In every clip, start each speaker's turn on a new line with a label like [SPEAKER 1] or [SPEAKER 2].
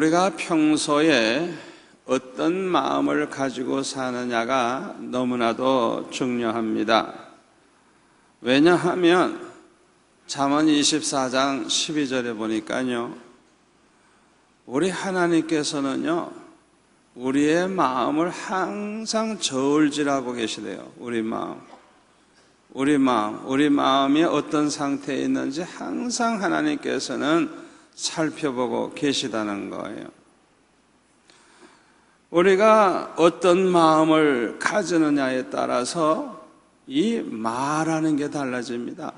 [SPEAKER 1] 우리가 평소에 어떤 마음을 가지고 사느냐가 너무나도 중요합니다. 왜냐하면 잠언 24장 12절에 보니까요, 우리 하나님께서는요, 우리의 마음을 항상 저울질하고 계시대요. 우리 마음이 어떤 상태에 있는지 항상 하나님께서는 살펴보고 계시다는 거예요. 우리가 어떤 마음을 가지느냐에 따라서 이 말하는 게 달라집니다.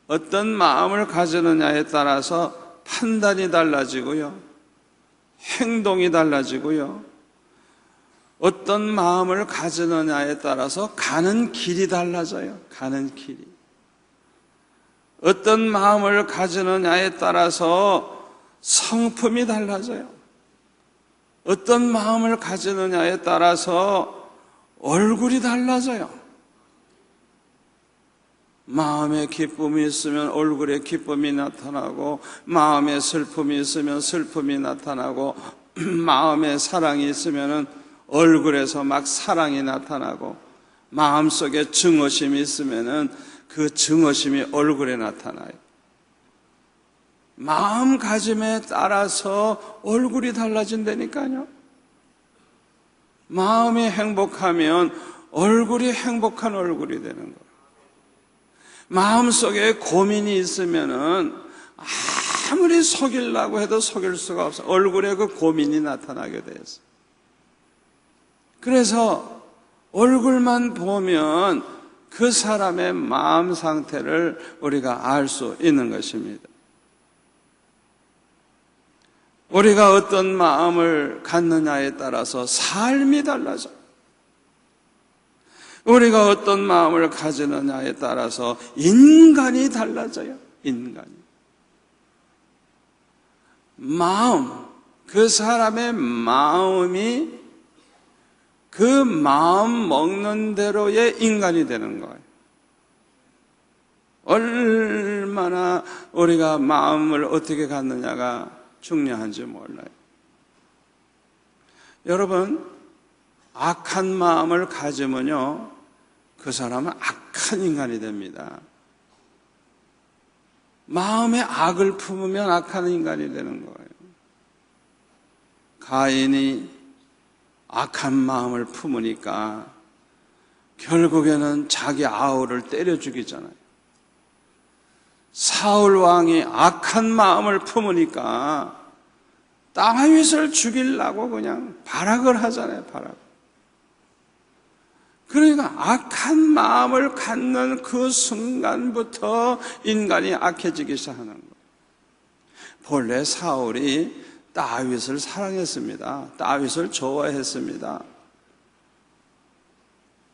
[SPEAKER 1] 어떤 마음을 가지느냐에 따라서 판단이 달라지고요, 행동이 달라지고요, 어떤 마음을 가지느냐에 따라서 가는 길이 달라져요. 가는 길이. 어떤 마음을 가지느냐에 따라서 성품이 달라져요. 어떤 마음을 가지느냐에 따라서 얼굴이 달라져요. 마음에 기쁨이 있으면 얼굴에 기쁨이 나타나고, 마음에 슬픔이 있으면 슬픔이 나타나고, 마음에 사랑이 있으면 얼굴에서 막 사랑이 나타나고, 마음속에 증오심이 있으면 그 증오심이 얼굴에 나타나요. 마음가짐에 따라서 얼굴이 달라진다니까요. 마음이 행복하면 얼굴이 행복한 얼굴이 되는 거예요. 마음속에 고민이 있으면은 아무리 속이려고 해도 속일 수가 없어요. 얼굴에 그 고민이 나타나게 돼서. 그래서 얼굴만 보면 그 사람의 마음 상태를 우리가 알 수 있는 것입니다. 우리가 어떤 마음을 갖느냐에 따라서 삶이 달라져요. 우리가 어떤 마음을 가지느냐에 따라서 인간이 달라져요. 인간이. 마음, 그 사람의 마음이 그 마음 먹는 대로의 인간이 되는 거예요. 얼마나 우리가 마음을 어떻게 갖느냐가 중요한지 몰라요. 여러분, 악한 마음을 가지면요, 그 사람은 악한 인간이 됩니다. 마음에 악을 품으면 악한 인간이 되는 거예요. 가인이 악한 마음을 품으니까 결국에는 자기 아우를 때려 죽이잖아요. 사울 왕이 악한 마음을 품으니까 다윗을 죽이려고 그냥 발악을 하잖아요. 발악. 그러니까 악한 마음을 갖는 그 순간부터 인간이 악해지기 시작하는 거예요. 본래 사울이 다윗을 사랑했습니다. 다윗을 좋아했습니다.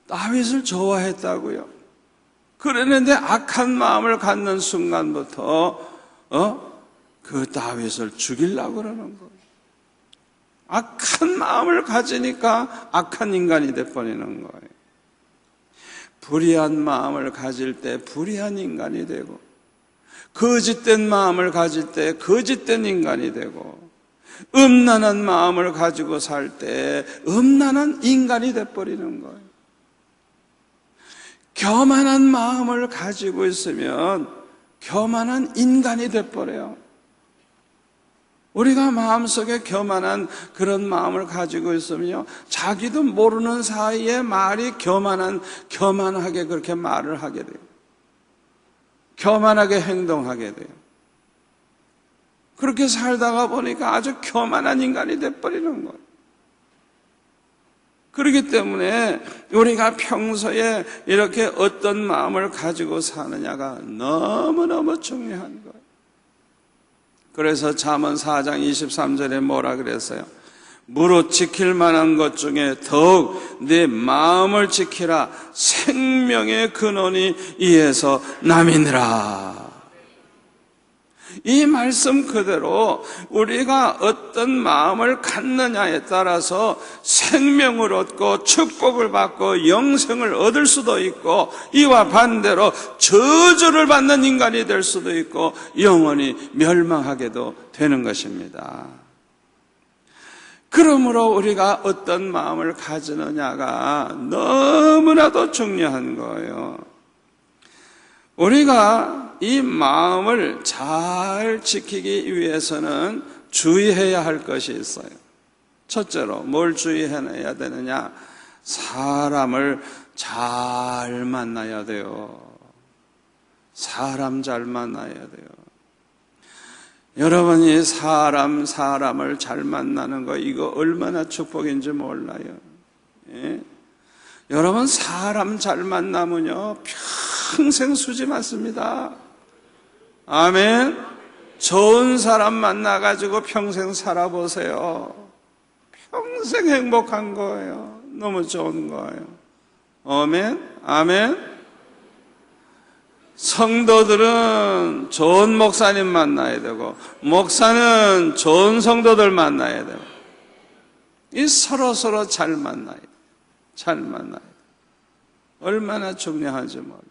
[SPEAKER 1] 다윗을 좋아했다고요. 그랬는데 악한 마음을 갖는 순간부터 그 다윗을 죽이려고 그러는 거예요. 악한 마음을 가지니까 악한 인간이 돼버리는 거예요. 불의한 마음을 가질 때 불의한 인간이 되고, 거짓된 마음을 가질 때 거짓된 인간이 되고, 음란한 마음을 가지고 살 때 음란한 인간이 돼버리는 거예요. 교만한 마음을 가지고 있으면 교만한 인간이 돼버려요. 우리가 마음속에 교만한 그런 마음을 가지고 있으면요, 자기도 모르는 사이에 말이 교만하게 그렇게 말을 하게 돼요. 교만하게 행동하게 돼요. 그렇게 살다가 보니까 아주 교만한 인간이 돼버리는 거예요. 그렇기 때문에 우리가 평소에 이렇게 어떤 마음을 가지고 사느냐가 너무너무 중요한 거예요. 그래서 잠언 4장 23절에 뭐라 그랬어요? 무릇 지킬 만한 것 중에 더욱 네 마음을 지키라. 생명의 근원이 이에서 남이니라. 이 말씀 그대로 우리가 어떤 마음을 갖느냐에 따라서 생명을 얻고 축복을 받고 영생을 얻을 수도 있고, 이와 반대로 저주를 받는 인간이 될 수도 있고 영원히 멸망하게도 되는 것입니다. 그러므로 우리가 어떤 마음을 가지느냐가 너무나도 중요한 거예요. 우리가 이 마음을 잘 지키기 위해서는 주의해야 할 것이 있어요. 첫째로 뭘 주의해야 되느냐? 사람을 잘 만나야 돼요. 사람 잘 만나야 돼요. 여러분이 사람을 잘 만나는 거, 이거 얼마나 축복인지 몰라요. 예? 여러분, 사람 잘 만나면요 평생 수지 많습니다. 아멘. 좋은 사람 만나가지고 평생 살아보세요. 평생 행복한 거예요. 너무 좋은 거예요. 아멘. 아멘. 성도들은 좋은 목사님 만나야 되고, 목사는 좋은 성도들 만나야 되고, 이 서로 잘 만나야 돼. 잘 만나야 돼. 얼마나 중요한지 몰라요.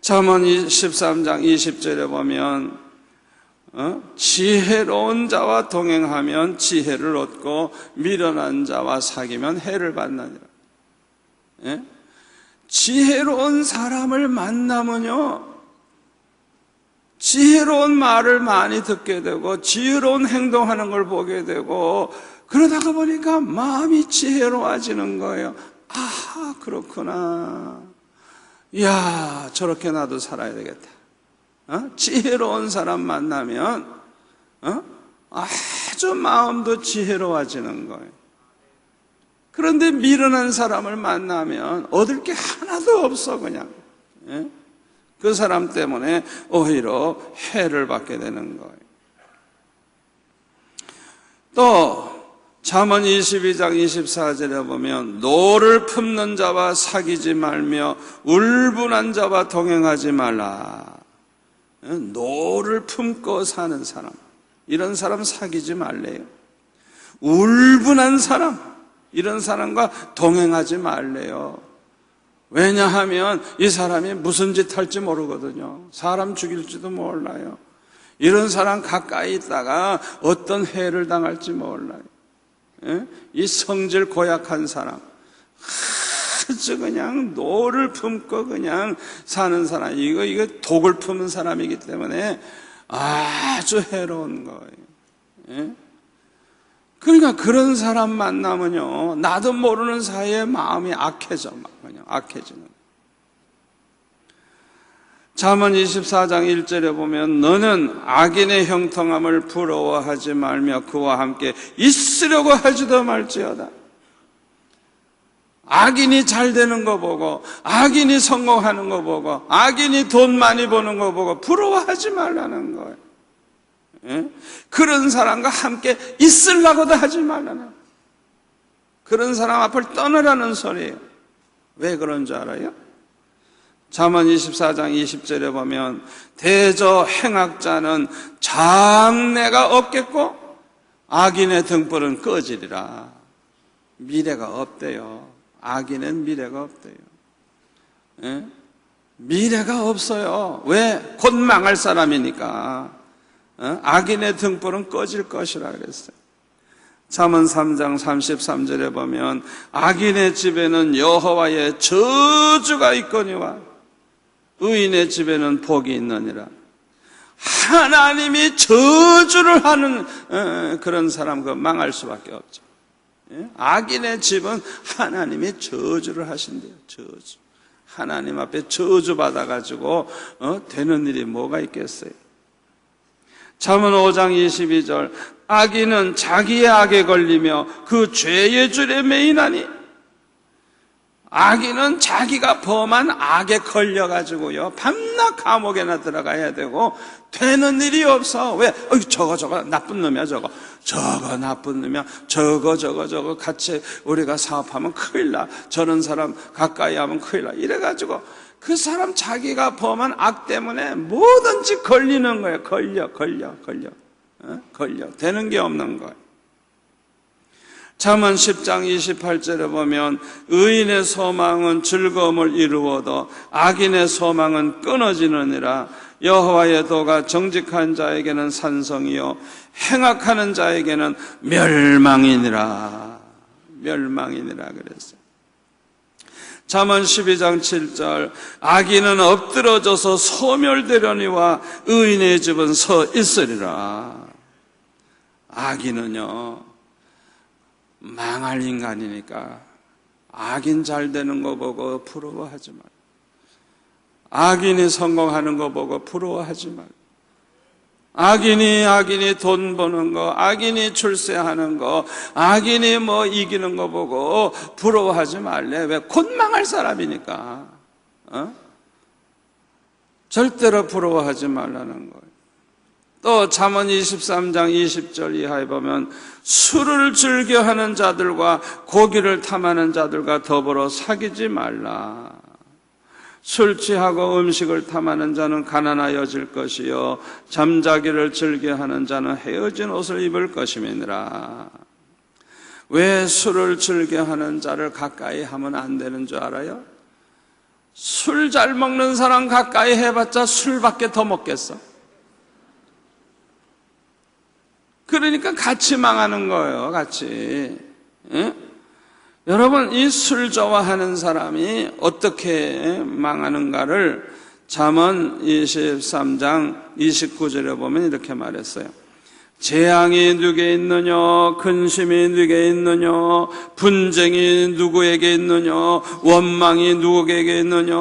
[SPEAKER 1] 잠언 13장 20절에 보면 지혜로운 자와 동행하면 지혜를 얻고 미련한 자와 사귀면 해를 받느니라. 예? 지혜로운 사람을 만나면요 지혜로운 말을 많이 듣게 되고 지혜로운 행동하는 걸 보게 되고, 그러다가 보니까 마음이 지혜로워지는 거예요. 아, 그렇구나. 이야, 저렇게 나도 살아야 되겠다. 지혜로운 사람 만나면 아주 마음도 지혜로워지는 거예요. 그런데 미련한 사람을 만나면 얻을 게 하나도 없어, 그냥. 예? 그 사람 때문에 오히려 해를 받게 되는 거예요. 또 잠언 22장 24절에 보면 노를 품는 자와 사귀지 말며 울분한 자와 동행하지 말라. 노를 품고 사는 사람, 이런 사람 사귀지 말래요. 울분한 사람, 이런 사람과 동행하지 말래요. 왜냐하면 이 사람이 무슨 짓 할지 모르거든요. 사람 죽일지도 몰라요. 이런 사람 가까이 있다가 어떤 해를 당할지 몰라요. 예? 이 성질 고약한 사람, 아주 그냥 노를 품고 그냥 사는 사람, 이거 독을 품은 사람이기 때문에 아주 해로운 거예요. 예? 그러니까 그런 사람 만나면요 나도 모르는 사이에 마음이 악해져, 그냥 악해지는. 잠언 24장 1절에 보면 너는 악인의 형통함을 부러워하지 말며 그와 함께 있으려고 하지도 말지어다. 악인이 잘 되는 거 보고, 악인이 성공하는 거 보고, 악인이 돈 많이 버는 거 보고 부러워하지 말라는 거예요. 예? 그런 사람과 함께 있으려고도 하지 말라는, 그런 사람 앞을 떠나라는 소리예요. 왜 그런 줄 알아요? 잠언 24장 20절에 보면 대저 행악자는 장래가 없겠고 악인의 등불은 꺼지리라. 미래가 없대요. 악인은 미래가 없대요. 예? 미래가 없어요. 왜? 곧 망할 사람이니까. 악인의 등불은 꺼질 것이라 그랬어요. 잠언 3장 33절에 보면 악인의 집에는 여호와의 저주가 있거니와 의인의 집에는 복이 있느니라. 하나님이 저주를 하는 그런 사람, 그 망할 수밖에 없죠. 악인의 집은 하나님이 저주를 하신대요. 저주. 하나님 앞에 저주 받아가지고 되는 일이 뭐가 있겠어요? 잠언 5장 22절 악인은 자기의 악에 걸리며 그 죄의 줄에 매이나니, 악인은 자기가 범한 악에 걸려가지고요 밤낮 감옥에나 들어가야 되고 되는 일이 없어. 왜? 저거 나쁜 놈이야. 저거 나쁜 놈이야. 저거 같이 우리가 사업하면 큰일 나. 저런 사람 가까이 하면 큰일 나. 이래가지고 그 사람 자기가 범한 악 때문에 뭐든지 걸리는 거예요. 걸려. 되는 게 없는 거예요. 잠언 10장 28절에 보면 의인의 소망은 즐거움을 이루어도 악인의 소망은 끊어지느니라. 여호와의 도가 정직한 자에게는 산성이요 행악하는 자에게는 멸망이니라 그랬어요. 잠언 12장 7절 악인은 엎드러져서 소멸되려니와 의인의 집은 서 있으리라. 악인은요 망할 인간이니까 악인 잘 되는 거 보고 부러워하지 말고, 악인이 성공하는 거 보고 부러워하지 말고, 악인이 돈 버는 거, 악인이 출세하는 거, 악인이 뭐 이기는 거 보고 부러워하지 말래. 왜? 곧 망할 사람이니까. 절대로 부러워하지 말라는 거예요. 또 잠언 23장 20절 이하에 보면 술을 즐겨하는 자들과 고기를 탐하는 자들과 더불어 사귀지 말라. 술 취하고 음식을 탐하는 자는 가난하여질 것이요 잠자기를 즐겨하는 자는 헤어진 옷을 입을 것임이니라. 왜 술을 즐겨하는 자를 가까이 하면 안 되는 줄 알아요? 술 잘 먹는 사람 가까이 해봤자 술밖에 더 먹겠어. 그러니까 같이 망하는 거예요. 같이. 여러분, 이 술 좋아하는 사람이 어떻게 망하는가를 잠언 23장 29절에 보면 이렇게 말했어요. 재앙이 누구에게 있느냐, 근심이 누구에게 있느냐, 분쟁이 누구에게 있느냐, 원망이 누구에게 있느냐,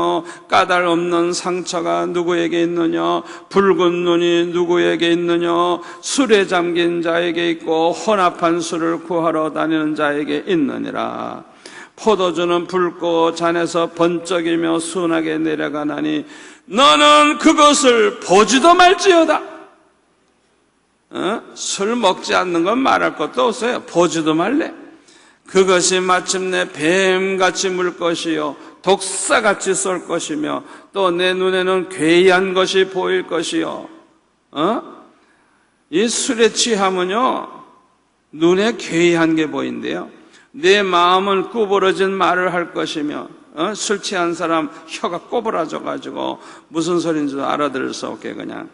[SPEAKER 1] 까닭 없는 상처가 누구에게 있느냐, 붉은 눈이 누구에게 있느냐, 술에 잠긴 자에게 있고 혼합한 술을 구하러 다니는 자에게 있느니라. 포도주는 붉고 잔에서 번쩍이며 순하게 내려가나니 너는 그것을 보지도 말지어다. 술 먹지 않는 건 말할 것도 없어요. 보지도 말래. 그것이 마침내 뱀같이 물 것이요 독사같이 쏠 것이며 또 내 눈에는 괴이한 것이 보일 것이요. 이 술에 취하면요 눈에 괴이한 게 보인대요. 내 마음은 구부러진 말을 할 것이며 술 취한 사람 혀가 꼬부라져 가지고 무슨 소리인지도 알아들을 수 없게 그냥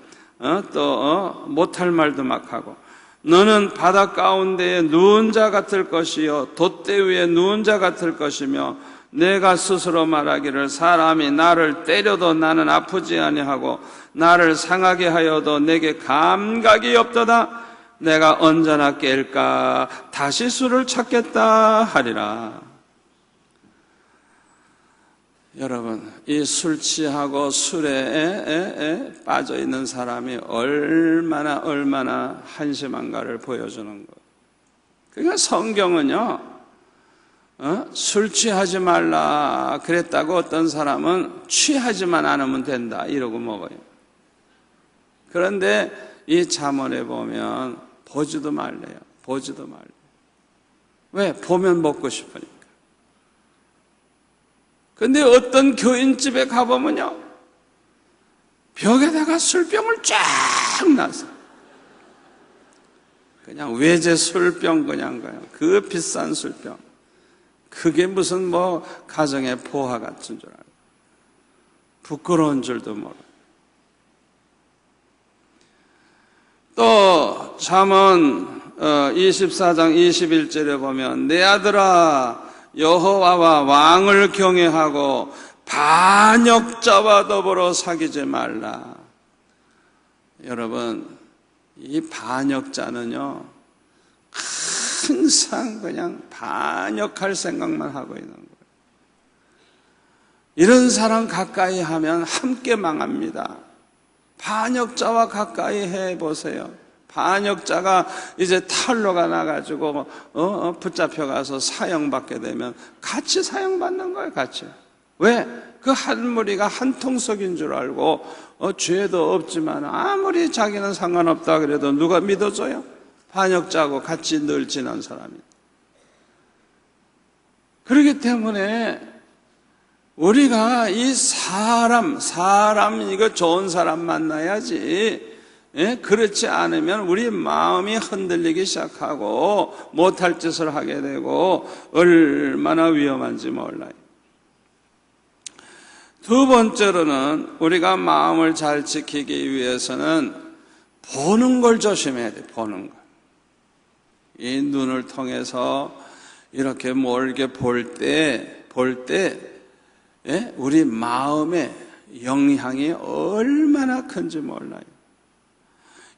[SPEAKER 1] 또 못할 말도 막 하고, 너는 바다 가운데에 누운 자 같을 것이요 돛대 위에 누운 자 같을 것이며 내가 스스로 말하기를 사람이 나를 때려도 나는 아프지 아니하고 나를 상하게 하여도 내게 감각이 없도다. 내가 언제나 깰까 다시 술을 찾겠다 하리라. 여러분, 이 술 취하고 술에 빠져 있는 사람이 얼마나 한심한가를 보여주는 거예요. 그러니까 성경은요, 술 취하지 말라 그랬다고 어떤 사람은 취하지만 않으면 된다 이러고 먹어요. 그런데 이 잠언에 보면 보지도 말래요. 보지도 말래. 왜? 보면 먹고 싶으니까. 근데 어떤 교인집에 가보면요, 벽에다가 술병을 쫙 놨어. 그냥 외제 술병 그냥 그 비싼 술병. 그게 무슨 뭐 가정의 보화 같은 줄 알고. 부끄러운 줄도 모르고. 또 잠언 24장 21절에 보면 내 아들아 여호와와 왕을 경외하고 반역자와 더불어 사귀지 말라. 여러분, 이 반역자는요 항상 그냥 반역할 생각만 하고 있는 거예요. 이런 사람 가까이 하면 함께 망합니다. 반역자와 가까이 해보세요. 반역자가 이제 탈로가 나가지고 붙잡혀가서 사형받게 되면 같이 사형받는 거예요. 같이. 왜? 그 한 무리가 한 통속인 줄 알고 죄도 없지만 아무리 자기는 상관없다 그래도 누가 믿어줘요? 반역자하고 같이 늘 지난 사람이. 그렇기 때문에 우리가 이 사람 이거 좋은 사람 만나야지. 예? 그렇지 않으면 우리 마음이 흔들리기 시작하고 못할 짓을 하게 되고 얼마나 위험한지 몰라요. 두 번째로는 우리가 마음을 잘 지키기 위해서는 보는 걸 조심해야 돼. 보는 걸. 이 눈을 통해서 이렇게 멀게 볼 때 예? 우리 마음의 영향이 얼마나 큰지 몰라요.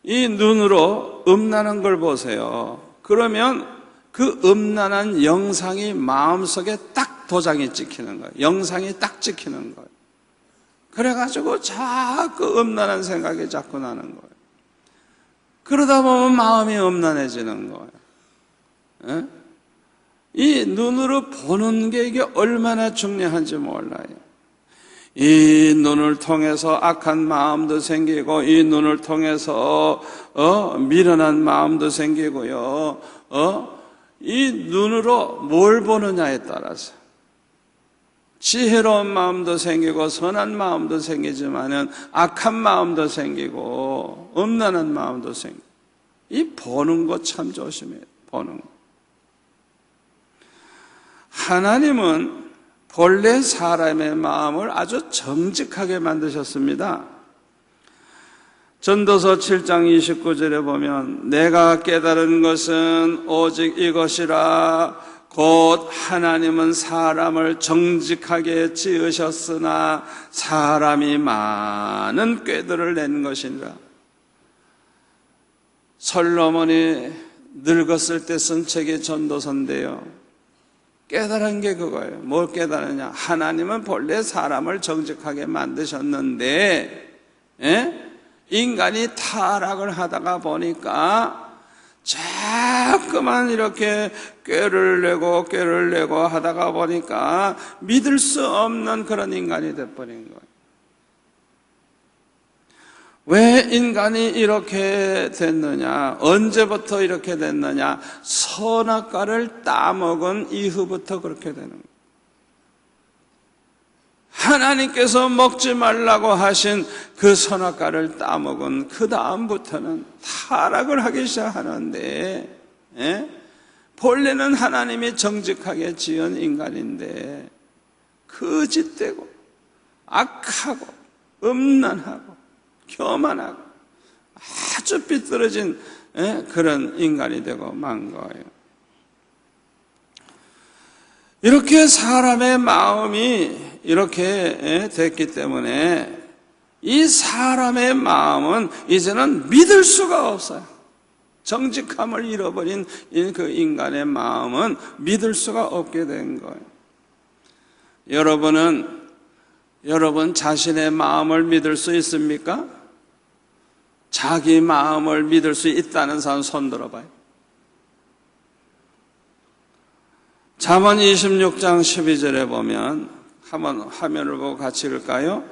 [SPEAKER 1] 이 눈으로 음란한 걸 보세요. 그러면 그 음란한 영상이 마음속에 딱 도장이 찍히는 거예요. 영상이 딱 찍히는 거예요. 그래가지고 자꾸 음란한 생각이 자꾸 나는 거예요. 그러다 보면 마음이 음란해지는 거예요. 예? 이 눈으로 보는 게 이게 얼마나 중요한지 몰라요. 이 눈을 통해서 악한 마음도 생기고, 이 눈을 통해서 미련한 마음도 생기고요. 이 눈으로 뭘 보느냐에 따라서 지혜로운 마음도 생기고 선한 마음도 생기지만은 악한 마음도 생기고 음란한 마음도 생기고, 이 보는 거 참 조심해요. 보는 거. 하나님은 본래 사람의 마음을 아주 정직하게 만드셨습니다. 전도서 7장 29절에 보면 내가 깨달은 것은 오직 이것이라 곧 하나님은 사람을 정직하게 지으셨으나 사람이 많은 꾀들을 낸 것이니라. 솔로몬이 늙었을 때 쓴 책이 전도서인데요. 깨달은 게 그거예요. 뭘 깨달으냐? 하나님은 본래 사람을 정직하게 만드셨는데 인간이 타락을 하다가 보니까 자꾸만 이렇게 꾀를 내고 하다가 보니까 믿을 수 없는 그런 인간이 돼버린 거예요. 왜 인간이 이렇게 됐느냐? 언제부터 이렇게 됐느냐? 선악과를 따먹은 이후부터 그렇게 되는 거예요. 하나님께서 먹지 말라고 하신 그 선악과를 따먹은 그 다음부터는 타락을 하기 시작하는데, 본래는 하나님이 정직하게 지은 인간인데 거짓되고 악하고 음란하고 교만하고 아주 삐뚤어진 그런 인간이 되고 만 거예요. 이렇게 사람의 마음이 이렇게 됐기 때문에 이 사람의 마음은 이제는 믿을 수가 없어요. 정직함을 잃어버린 그 인간의 마음은 믿을 수가 없게 된 거예요. 여러분 자신의 마음을 믿을 수 있습니까? 자기 마음을 믿을 수 있다는 사람 손 들어봐요. 잠언 26장 12절에 보면 한번 화면을 보고 같이 읽을까요?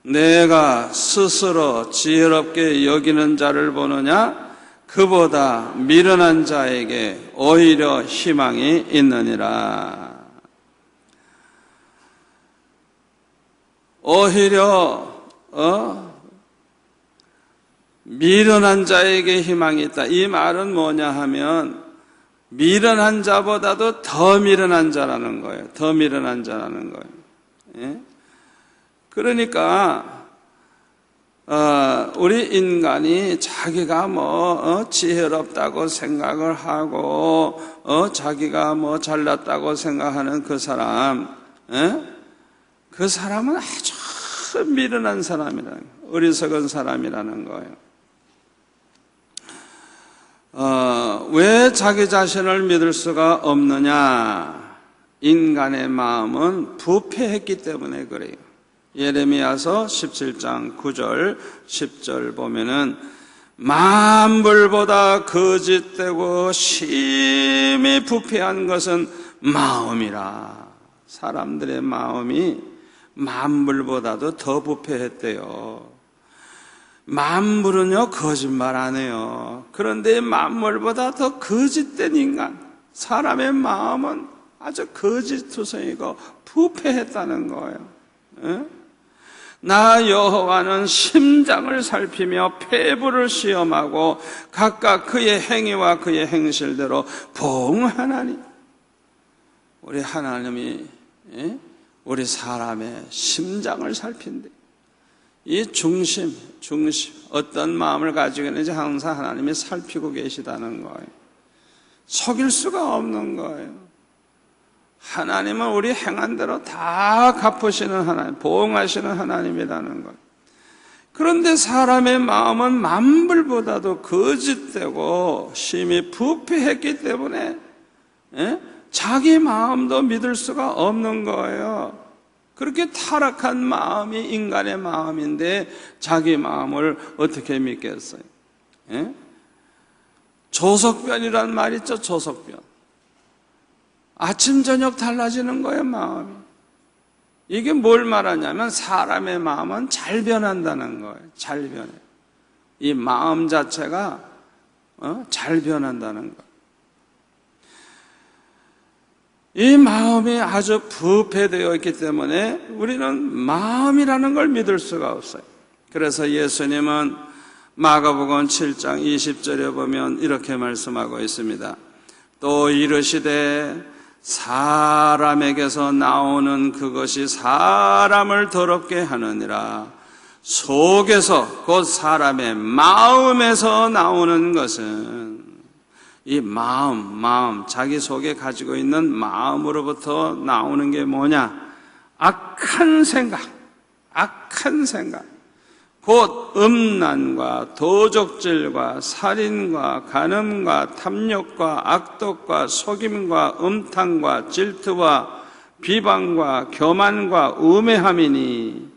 [SPEAKER 1] 내가 스스로 지혜롭게 여기는 자를 보느냐? 그보다 미련한 자에게 오히려 희망이 있느니라. 오히려 미련한 자에게 희망이 있다. 이 말은 뭐냐 하면 미련한 자보다도 더 미련한 자라는 거예요. 더 미련한 자라는 거예요. 예? 그러니까 우리 인간이 자기가 지혜롭다고 생각을 하고 자기가 잘났다고 생각하는 그 사람, 그 사람은 아주 미련한 사람이라는 거예요. 어리석은 사람이라는 거예요. 왜 자기 자신을 믿을 수가 없느냐? 인간의 마음은 부패했기 때문에 그래요. 예레미야서 17장 9절 10절 보면은 만물보다 거짓되고 심히 부패한 것은 마음이라. 사람들의 마음이 만물보다도 더 부패했대요. 만물은요 거짓말 안 해요. 그런데 만물보다 더 거짓된 인간, 사람의 마음은 아주 거짓투성이고 부패했다는 거예요. 예? 나 여호와는 심장을 살피며 폐부를 시험하고 각각 그의 행위와 그의 행실대로 보응하나니. 우리 하나님이 우리 사람의 심장을 살핀대. 이 중심 어떤 마음을 가지고 있는지 항상 하나님이 살피고 계시다는 거예요. 속일 수가 없는 거예요. 하나님은 우리 행한 대로 다 갚으시는 하나님, 보응하시는 하나님이라는 것. 그런데 사람의 마음은 만불보다도 거짓되고 심히 부패했기 때문에 자기 마음도 믿을 수가 없는 거예요. 그렇게 타락한 마음이 인간의 마음인데 자기 마음을 어떻게 믿겠어요? 조석변이란 말 있죠, 조석변. 아침 저녁 달라지는 거예요, 마음이. 이게 뭘 말하냐면 사람의 마음은 잘 변한다는 거예요. 잘 변해. 이 마음 자체가 잘 변한다는 거예요. 이 마음이 아주 부패되어 있기 때문에 우리는 마음이라는 걸 믿을 수가 없어요. 그래서 예수님은 마가복음 7장 20절에 보면 이렇게 말씀하고 있습니다. 또 이르시되 사람에게서 나오는 그것이 사람을 더럽게 하느니라. 속에서 곧 사람의 마음에서 나오는 것은, 이 마음, 자기 속에 가지고 있는 마음으로부터 나오는 게 뭐냐? 악한 생각, 곧 음란과 도적질과 살인과 간음과 탐욕과 악독과 속임과 음탕과 질투와 비방과 교만과 우매함이니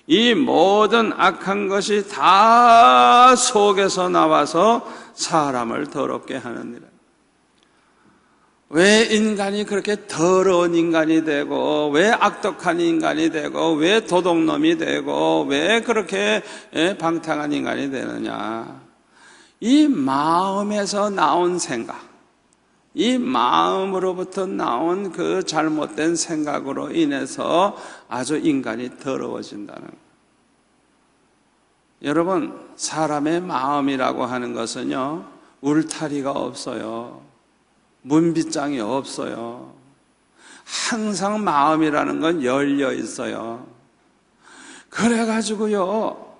[SPEAKER 1] 이 모든 악한 것이 다 속에서 나와서 사람을 더럽게 하느니라. 왜 인간이 그렇게 더러운 인간이 되고, 왜 악독한 인간이 되고, 왜 도둑놈이 되고, 왜 그렇게 방탕한 인간이 되느냐? 이 마음에서 나온 생각, 이 마음으로부터 나온 그 잘못된 생각으로 인해서 아주 인간이 더러워진다는 거예요. 여러분, 사람의 마음이라고 하는 것은요, 울타리가 없어요. 문빗장이 없어요. 항상 마음이라는 건 열려 있어요. 그래가지고요,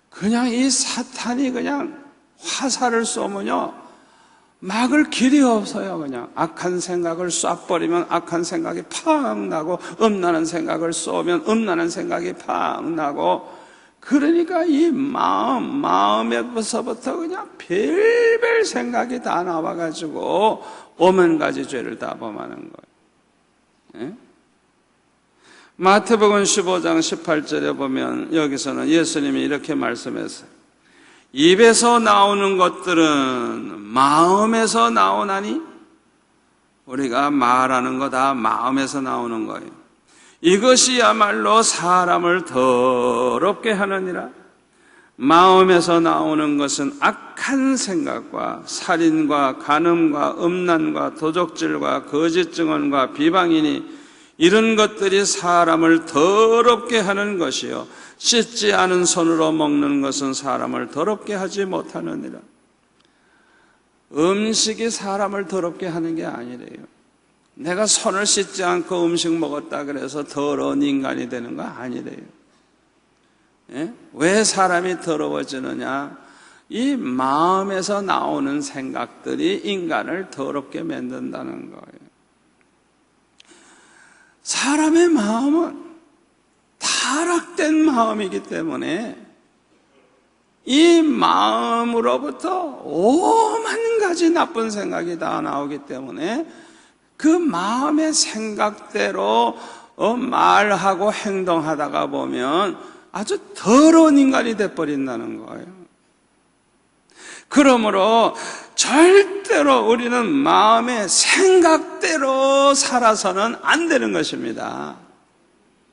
[SPEAKER 1] 그냥 이 사탄이 그냥 화살을 쏘면요, 막을 길이 없어요. 그냥 악한 생각을 쏴버리면 악한 생각이 팍 나고, 음란한 생각을 쏘면 음란한 생각이 팍 나고, 그러니까 이 마음에서부터 그냥 별별 생각이 다 나와가지고 오만 가지 죄를 다 범하는 거예요. 마태복음 15장 18절에 보면 여기서는 예수님이 이렇게 말씀했어요. 입에서 나오는 것들은 마음에서 나오나니, 우리가 말하는 거 다 마음에서 나오는 거예요. 이것이야말로 사람을 더럽게 하느니라. 마음에서 나오는 것은 악한 생각과 살인과 간음과 음란과 도적질과 거짓 증언과 비방이니 이런 것들이 사람을 더럽게 하는 것이요 씻지 않은 손으로 먹는 것은 사람을 더럽게 하지 못하느니라. 음식이 사람을 더럽게 하는 게 아니래요. 내가 손을 씻지 않고 음식 먹었다 그래서 더러운 인간이 되는 거 아니래요. 왜 사람이 더러워지느냐? 이 마음에서 나오는 생각들이 인간을 더럽게 만든다는 거예요. 사람의 마음은 타락된 마음이기 때문에 이 마음으로부터 오만 가지 나쁜 생각이 다 나오기 때문에 그 마음의 생각대로 말하고 행동하다가 보면 아주 더러운 인간이 돼버린다는 거예요. 그러므로 절대로 우리는 마음의 생각대로 살아서는 안 되는 것입니다.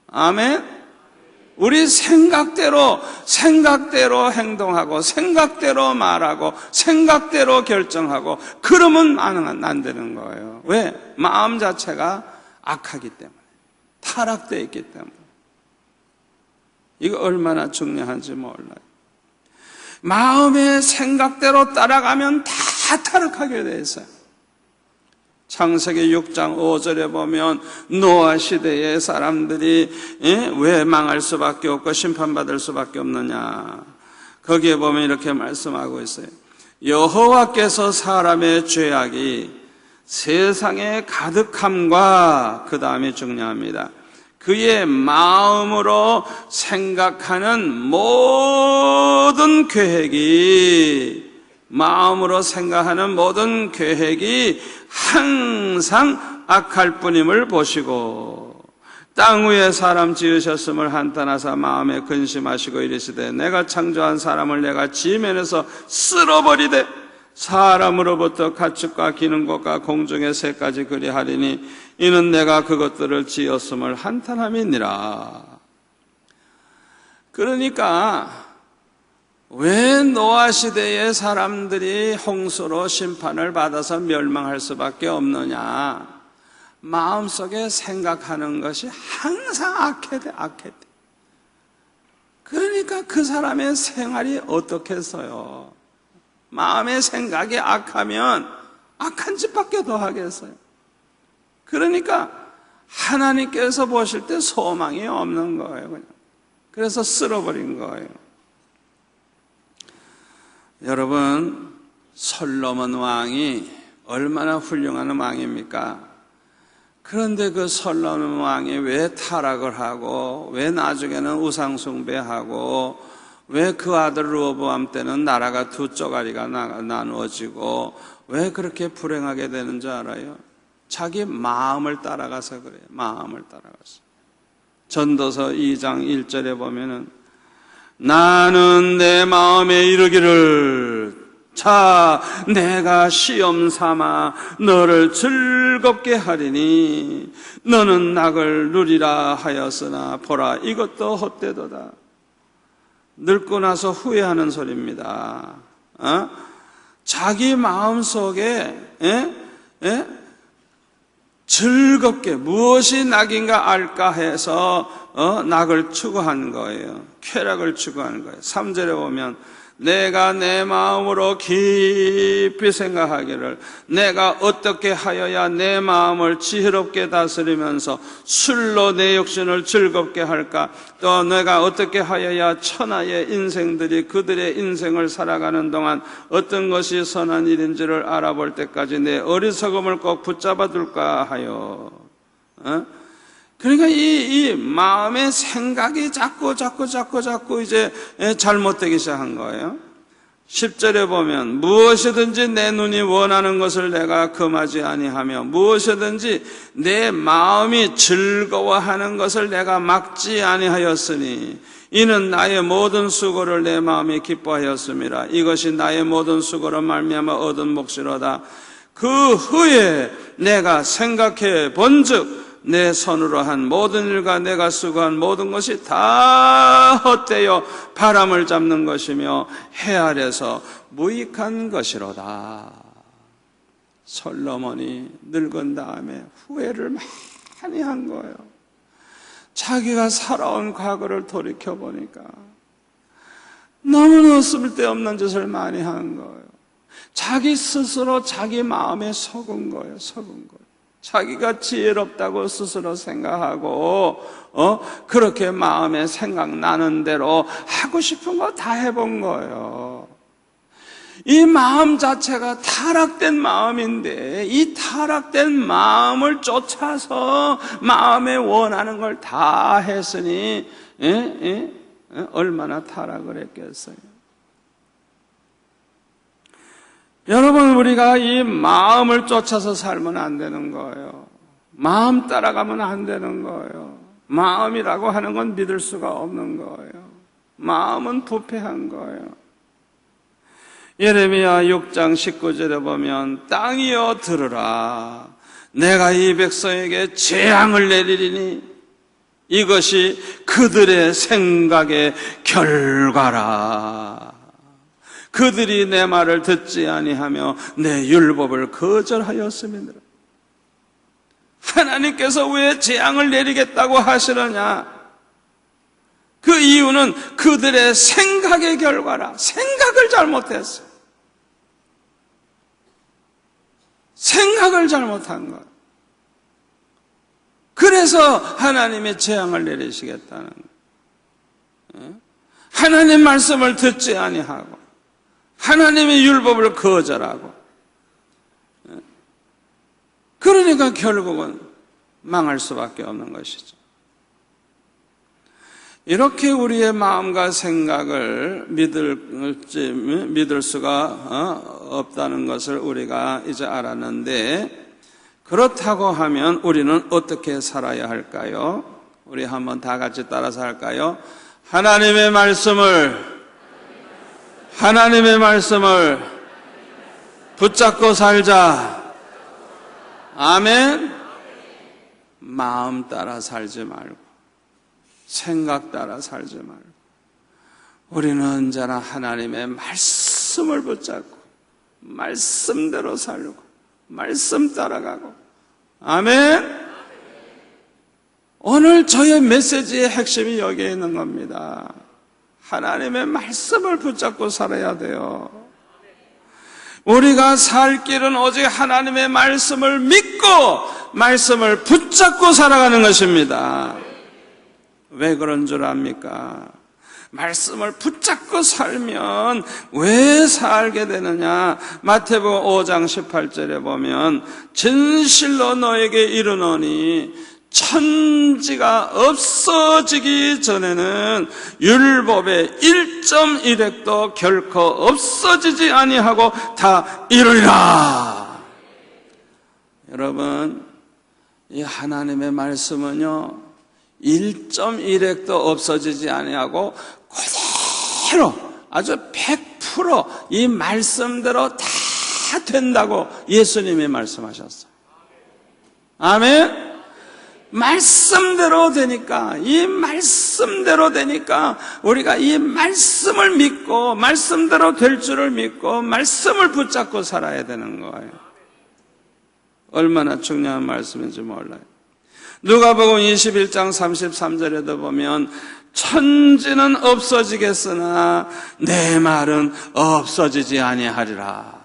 [SPEAKER 1] 아멘. 우리 생각대로 행동하고 생각대로 말하고 생각대로 결정하고 그러면 안 되는 거예요. 왜? 마음 자체가 악하기 때문에, 타락되어 있기 때문에. 이거 얼마나 중요한지 몰라요. 마음의 생각대로 따라가면 다 타락하게 돼 있어요. 창세기 6장 5절에 보면 노아 시대의 사람들이 왜 망할 수밖에 없고 심판받을 수밖에 없느냐, 거기에 보면 이렇게 말씀하고 있어요. 여호와께서 사람의 죄악이 세상에 가득함과, 그 다음이 중요합니다, 그의 마음으로 생각하는 모든 계획이, 마음으로 생각하는 모든 계획이 항상 악할 뿐임을 보시고, 땅 위에 사람 지으셨음을 한탄하사 마음에 근심하시고 이르시되 내가 창조한 사람을 내가 지면에서 쓸어버리되 사람으로부터 가축과 기는 것과 공중의 새까지 그리하리니 이는 내가 그것들을 지었음을 한탄함이니라. 그러니까 왜 노아 시대의 사람들이 홍수로 심판을 받아서 멸망할 수밖에 없느냐? 마음속에 생각하는 것이 항상 악해대. 그러니까 그 사람의 생활이 어떻겠어요? 마음의 생각이 악하면 악한 짓밖에 더 하겠어요. 그러니까 하나님께서 보실 때 소망이 없는 거예요, 그냥. 그래서 쓸어버린 거예요. 여러분, 솔로몬 왕이 얼마나 훌륭한 왕입니까? 그런데 그 솔로몬 왕이 왜 타락을 하고, 왜 나중에는 우상숭배하고, 왜 그 아들 르호보암 때는 나라가 두 쪼가리가 나누어지고, 왜 그렇게 불행하게 되는 줄 알아요? 자기 마음을 따라가서 그래요. 마음을 따라가서. 전도서 2장 1절에 보면은 나는 내 마음에 이르기를 자 내가 시험 삼아 너를 즐겁게 하리니 너는 낙을 누리라 하였으나 보라 이것도 헛되도다. 늙고 나서 후회하는 소리입니다. 자기 마음속에 즐겁게 무엇이 낙인가 알까 해서 낙을 추구한 거예요. 쾌락을 추구하는 거예요. 3절에 보면 내가 내 마음으로 깊이 생각하기를 내가 어떻게 하여야 내 마음을 지혜롭게 다스리면서 술로 내 육신을 즐겁게 할까, 또 내가 어떻게 하여야 천하의 인생들이 그들의 인생을 살아가는 동안 어떤 것이 선한 일인지를 알아볼 때까지 내 어리석음을 꼭 붙잡아 둘까 하여. 그러니까 이 마음의 생각이 자꾸 이제 잘못되기 시작한 거예요. 10절에 보면 무엇이든지 내 눈이 원하는 것을 내가 금하지 아니하며 무엇이든지 내 마음이 즐거워하는 것을 내가 막지 아니하였으니 이는 나의 모든 수고를 내 마음이 기뻐하였음이라. 이것이 나의 모든 수고로 말미암아 얻은 몫이로다. 그 후에 내가 생각해 본즉 내 손으로 한 모든 일과 내가 수고한 모든 것이 다 헛되어 바람을 잡는 것이며 해 아래서 무익한 것이로다. 솔로몬이 늙은 다음에 후회를 많이 한 거예요. 자기가 살아온 과거를 돌이켜보니까 너무나 쓸데없는 짓을 많이 한 거예요. 자기 스스로 자기 마음에 속은 거예요. 자기가 지혜롭다고 스스로 생각하고 그렇게 마음에 생각나는 대로 하고 싶은 거 다 해본 거예요. 이 마음 자체가 타락된 마음인데 이 타락된 마음을 쫓아서 마음에 원하는 걸 다 했으니 얼마나 타락을 했겠어요. 여러분, 우리가 이 마음을 쫓아서 살면 안 되는 거예요. 마음 따라가면 안 되는 거예요. 마음이라고 하는 건 믿을 수가 없는 거예요. 마음은 부패한 거예요. 예레미야 6장 19절에 보면 땅이여 들으라. 내가 이 백성에게 재앙을 내리리니 이것이 그들의 생각의 결과라. 그들이 내 말을 듣지 아니하며 내 율법을 거절하였음이니라. 하나님께서 왜 재앙을 내리겠다고 하시느냐? 그 이유는 그들의 생각의 결과라. 생각을 잘못했어요. 생각을 잘못한 것. 그래서 하나님의 재앙을 내리시겠다는 거예요. 하나님 말씀을 듣지 아니하고 하나님의 율법을 거절하고, 그러니까 결국은 망할 수밖에 없는 것이죠. 이렇게 우리의 마음과 생각을 믿을 수가 없다는 것을 우리가 이제 알았는데, 그렇다고 하면 우리는 어떻게 살아야 할까요? 우리 한번 다 같이 따라서 할까요? 하나님의 말씀을 붙잡고 살자. 아멘. 마음 따라 살지 말고, 생각 따라 살지 말고, 우리는 언제나 하나님의 말씀을 붙잡고 말씀대로 살고 말씀 따라가고. 아멘. 오늘 저의 메시지의 핵심이 여기에 있는 겁니다. 하나님의 말씀을 붙잡고 살아야 돼요. 우리가 살 길은 오직 하나님의 말씀을 믿고 말씀을 붙잡고 살아가는 것입니다. 왜 그런 줄 압니까? 말씀을 붙잡고 살면 왜 살게 되느냐? 마태복음 5장 18절에 보면 진실로 너에게 이르노니 천지가 없어지기 전에는 율법의 1.1획도 결코 없어지지 아니하고 다 이루리라. 여러분, 이 하나님의 말씀은요 1.1획도 없어지지 아니하고 그대로 아주 100% 이 말씀대로 다 된다고 예수님이 말씀하셨어요. 아멘. 말씀대로 되니까, 이 말씀대로 되니까 우리가 이 말씀을 믿고 말씀대로 될 줄을 믿고 말씀을 붙잡고 살아야 되는 거예요. 얼마나 중요한 말씀인지 몰라요. 누가복음 21장 33절에도 보면 천지는 없어지겠으나 내 말은 없어지지 아니하리라.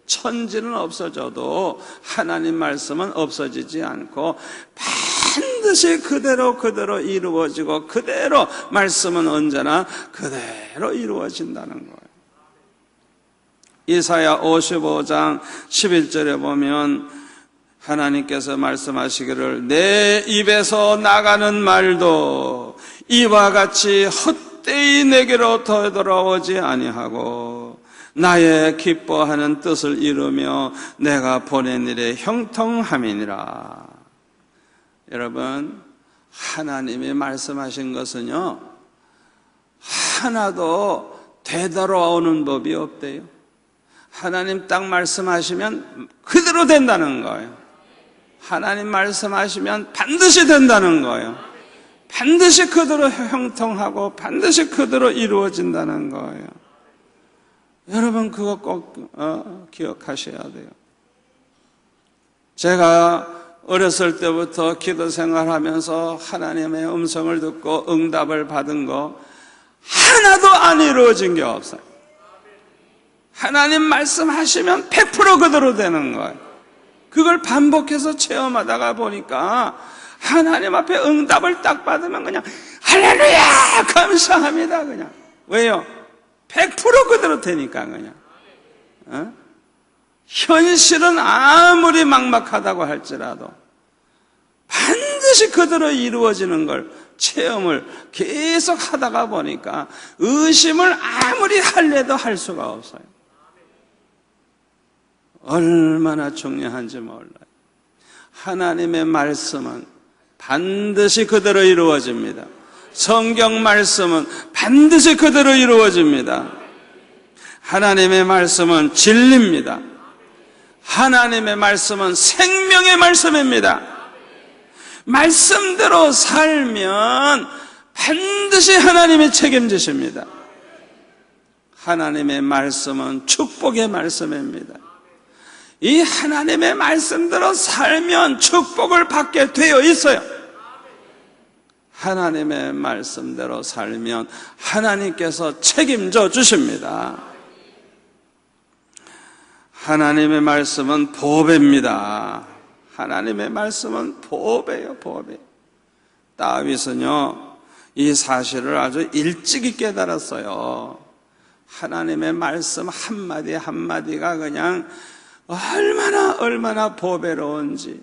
[SPEAKER 1] 천지는 없어져도 하나님 말씀은 없어지지 않고 반드시 그대로 이루어지고, 그대로 말씀은 언제나 그대로 이루어진다는 거예요. 이사야 55장 11절에 보면 하나님께서 말씀하시기를 내 입에서 나가는 말도 이와 같이 헛되이 내게로 되돌아오지 아니하고 나의 기뻐하는 뜻을 이루며 내가 보낸 일에 형통함이니라. 여러분, 하나님이 말씀하신 것은요 하나도 되돌아오는 법이 없대요. 하나님 딱 말씀하시면 그대로 된다는 거예요. 하나님 말씀하시면 반드시 된다는 거예요. 반드시 그대로 형통하고 반드시 그대로 이루어진다는 거예요. 여러분, 그거 꼭 기억하셔야 돼요. 제가 어렸을 때부터 기도 생활하면서 하나님의 음성을 듣고 응답을 받은 거 하나도 안 이루어진 게 없어요. 하나님 말씀하시면 100% 그대로 되는 거예요. 그걸 반복해서 체험하다가 보니까 하나님 앞에 응답을 딱 받으면 그냥 할렐루야 감사합니다. 그냥 왜요? 100% 그대로 되니까 그냥. 현실은 아무리 막막하다고 할지라도 반드시 그대로 이루어지는 걸 체험을 계속 하다가 보니까 의심을 아무리 하려도 할 수가 없어요. 얼마나 중요한지 몰라요. 하나님의 말씀은 반드시 그대로 이루어집니다. 성경 말씀은 반드시 그대로 이루어집니다. 하나님의 말씀은 진리입니다. 하나님의 말씀은 생명의 말씀입니다. 말씀대로 살면 반드시 하나님이 책임지십니다. 하나님의 말씀은 축복의 말씀입니다. 이 하나님의 말씀대로 살면 축복을 받게 되어 있어요. 하나님의 말씀대로 살면 하나님께서 책임져 주십니다. 하나님의 말씀은 보배입니다. 하나님의 말씀은 보배요, 보배. 다윗은요, 이 사실을 아주 일찍이 깨달았어요. 하나님의 말씀 한마디 한마디가 그냥 얼마나 보배로운지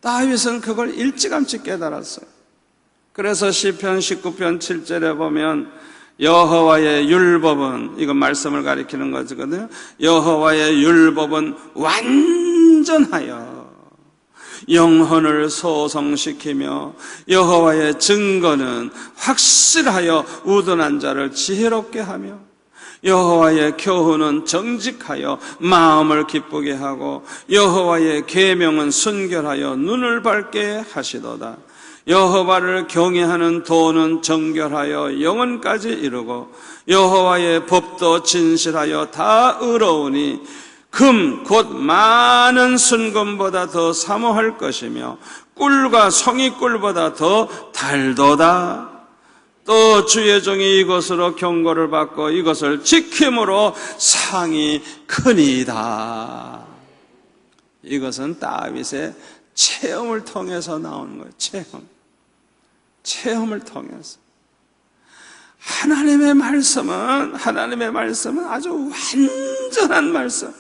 [SPEAKER 1] 다윗은 그걸 일찌감치 깨달았어요. 그래서 시편 19편 7절에 보면 여호와의 율법은, 이건 말씀을 가리키는 거거든요. 여호와의 율법은 완전하여 영혼을 소성시키며 여호와의 증거는 확실하여 우둔한 자를 지혜롭게 하며 여호와의 교훈은 정직하여 마음을 기쁘게 하고 여호와의 계명은 순결하여 눈을 밝게 하시도다. 여호와를 경외하는 도는 정결하여 영원까지 이르고 여호와의 법도 진실하여 다 의로우니 금 곧 많은 순금보다 더 사모할 것이며 꿀과 송이꿀보다 더 달도다. 또 주의 종이 이것으로 경고를 받고 이것을 지킴으로 상이 크니이다. 이것은 다윗의 체험을 통해서 나오는 거예요. 체험을 통해서. 하나님의 말씀은 아주 완전한 말씀.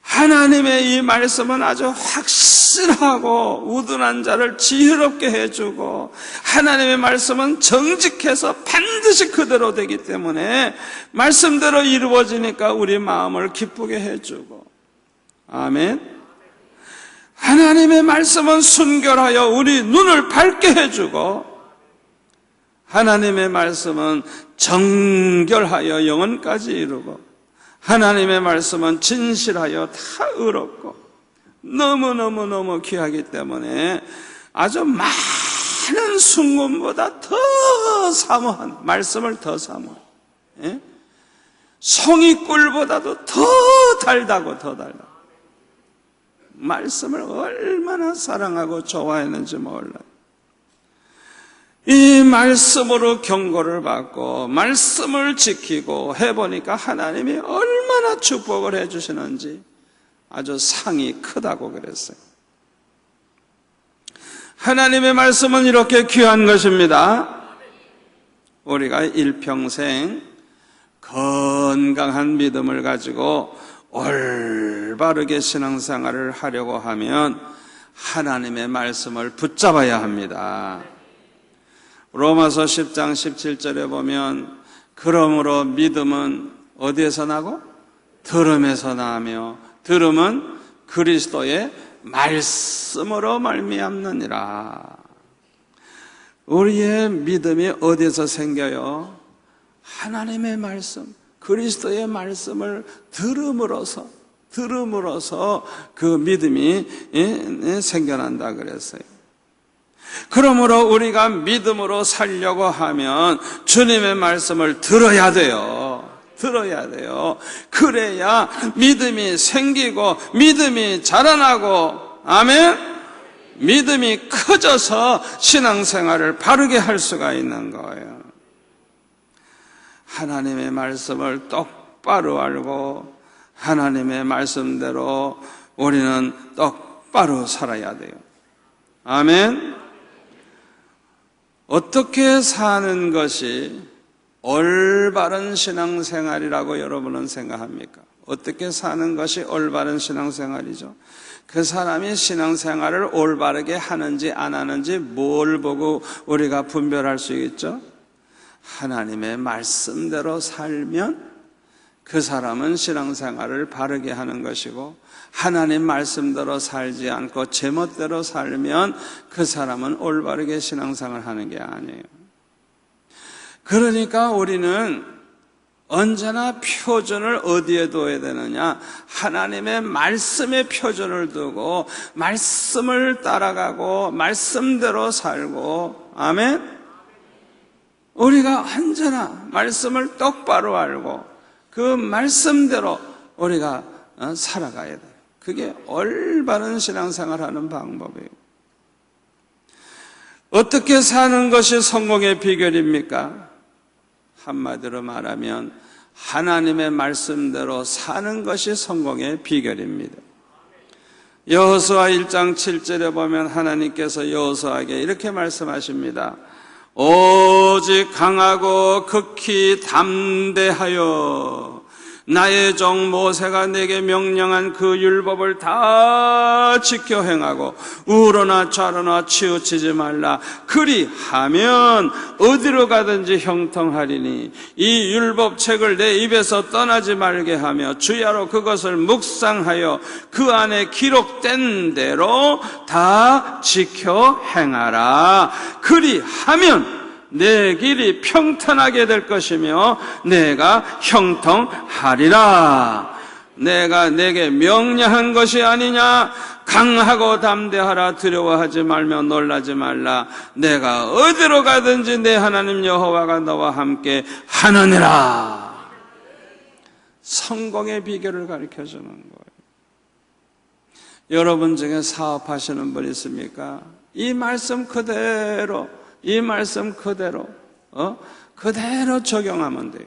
[SPEAKER 1] 하나님의 이 말씀은 아주 확실하고 우둔한 자를 지혜롭게 해주고 하나님의 말씀은 정직해서 반드시 그대로 되기 때문에 말씀대로 이루어지니까 우리 마음을 기쁘게 해주고. 아멘. 하나님의 말씀은 순결하여 우리 눈을 밝게 해주고 하나님의 말씀은 정결하여 영원까지 이루고 하나님의 말씀은 진실하여 다 의롭고 너무너무 귀하기 때문에 아주 많은 순금보다 더 사모한, 말씀을 더 사모한, 송이꿀보다도 더 달다고 말씀을 얼마나 사랑하고 좋아했는지 몰라요. 이 말씀으로 경고를 받고 말씀을 지키고 해보니까 하나님이 얼마나 축복을 해주시는지 아주 상이 크다고 그랬어요. 하나님의 말씀은 이렇게 귀한 것입니다. 우리가 일평생 건강한 믿음을 가지고 올바르게 신앙생활을 하려고 하면 하나님의 말씀을 붙잡아야 합니다. 로마서 10장 17절에 보면 그러므로 믿음은 어디에서 나고? 들음에서 나며 들음은 그리스도의 말씀으로 말미암느니라. 우리의 믿음이 어디에서 생겨요? 하나님의 말씀, 그리스도의 말씀을 들음으로써 그 믿음이 생겨난다 그랬어요. 그러므로 우리가 믿음으로 살려고 하면 주님의 말씀을 들어야 돼요. 그래야 믿음이 생기고 믿음이 자라나고, 아멘? 믿음이 커져서 신앙생활을 바르게 할 수가 있는 거예요. 하나님의 말씀을 똑바로 알고 하나님의 말씀대로 우리는 똑바로 살아야 돼요. 아멘? 어떻게 사는 것이 올바른 신앙생활이라고 여러분은 생각합니까? 어떻게 사는 것이 올바른 신앙생활이죠? 그 사람이 신앙생활을 올바르게 하는지 안 하는지 뭘 보고 우리가 분별할 수 있죠? 하나님의 말씀대로 살면 그 사람은 신앙생활을 바르게 하는 것이고, 하나님 말씀대로 살지 않고 제멋대로 살면 그 사람은 올바르게 신앙생활을 하는 게 아니에요. 그러니까 우리는 언제나 표준을 어디에 둬야 되느냐? 하나님의 말씀에 표준을 두고 말씀을 따라가고 말씀대로 살고, 아멘? 우리가 언제나 말씀을 똑바로 알고 그 말씀대로 우리가 살아가야 돼요. 그게 올바른 신앙생활하는 방법이에요. 어떻게 사는 것이 성공의 비결입니까? 한마디로 말하면 하나님의 말씀대로 사는 것이 성공의 비결입니다. 여호수아 1장 7절에 보면 하나님께서 여호수아에게 이렇게 말씀하십니다. 오직 강하고 극히 담대하여 나의 종 모세가 내게 명령한 그 율법을 다 지켜 행하고 우로나 좌로나 치우치지 말라. 그리하면 어디로 가든지 형통하리니 이 율법책을 내 입에서 떠나지 말게 하며 주야로 그것을 묵상하여 그 안에 기록된 대로 다 지켜 행하라. 그리하면 내 길이 평탄하게 될 것이며 내가 형통하리라. 내가 내게 명령한 것이 아니냐? 강하고 담대하라. 두려워하지 말며 놀라지 말라. 내가 어디로 가든지 내 하나님 여호와가 너와 함께 하느니라. 성공의 비결을 가르쳐주는 거예요. 여러분 중에 사업하시는 분 있습니까? 이 말씀 그대로 그대로 적용하면 돼요.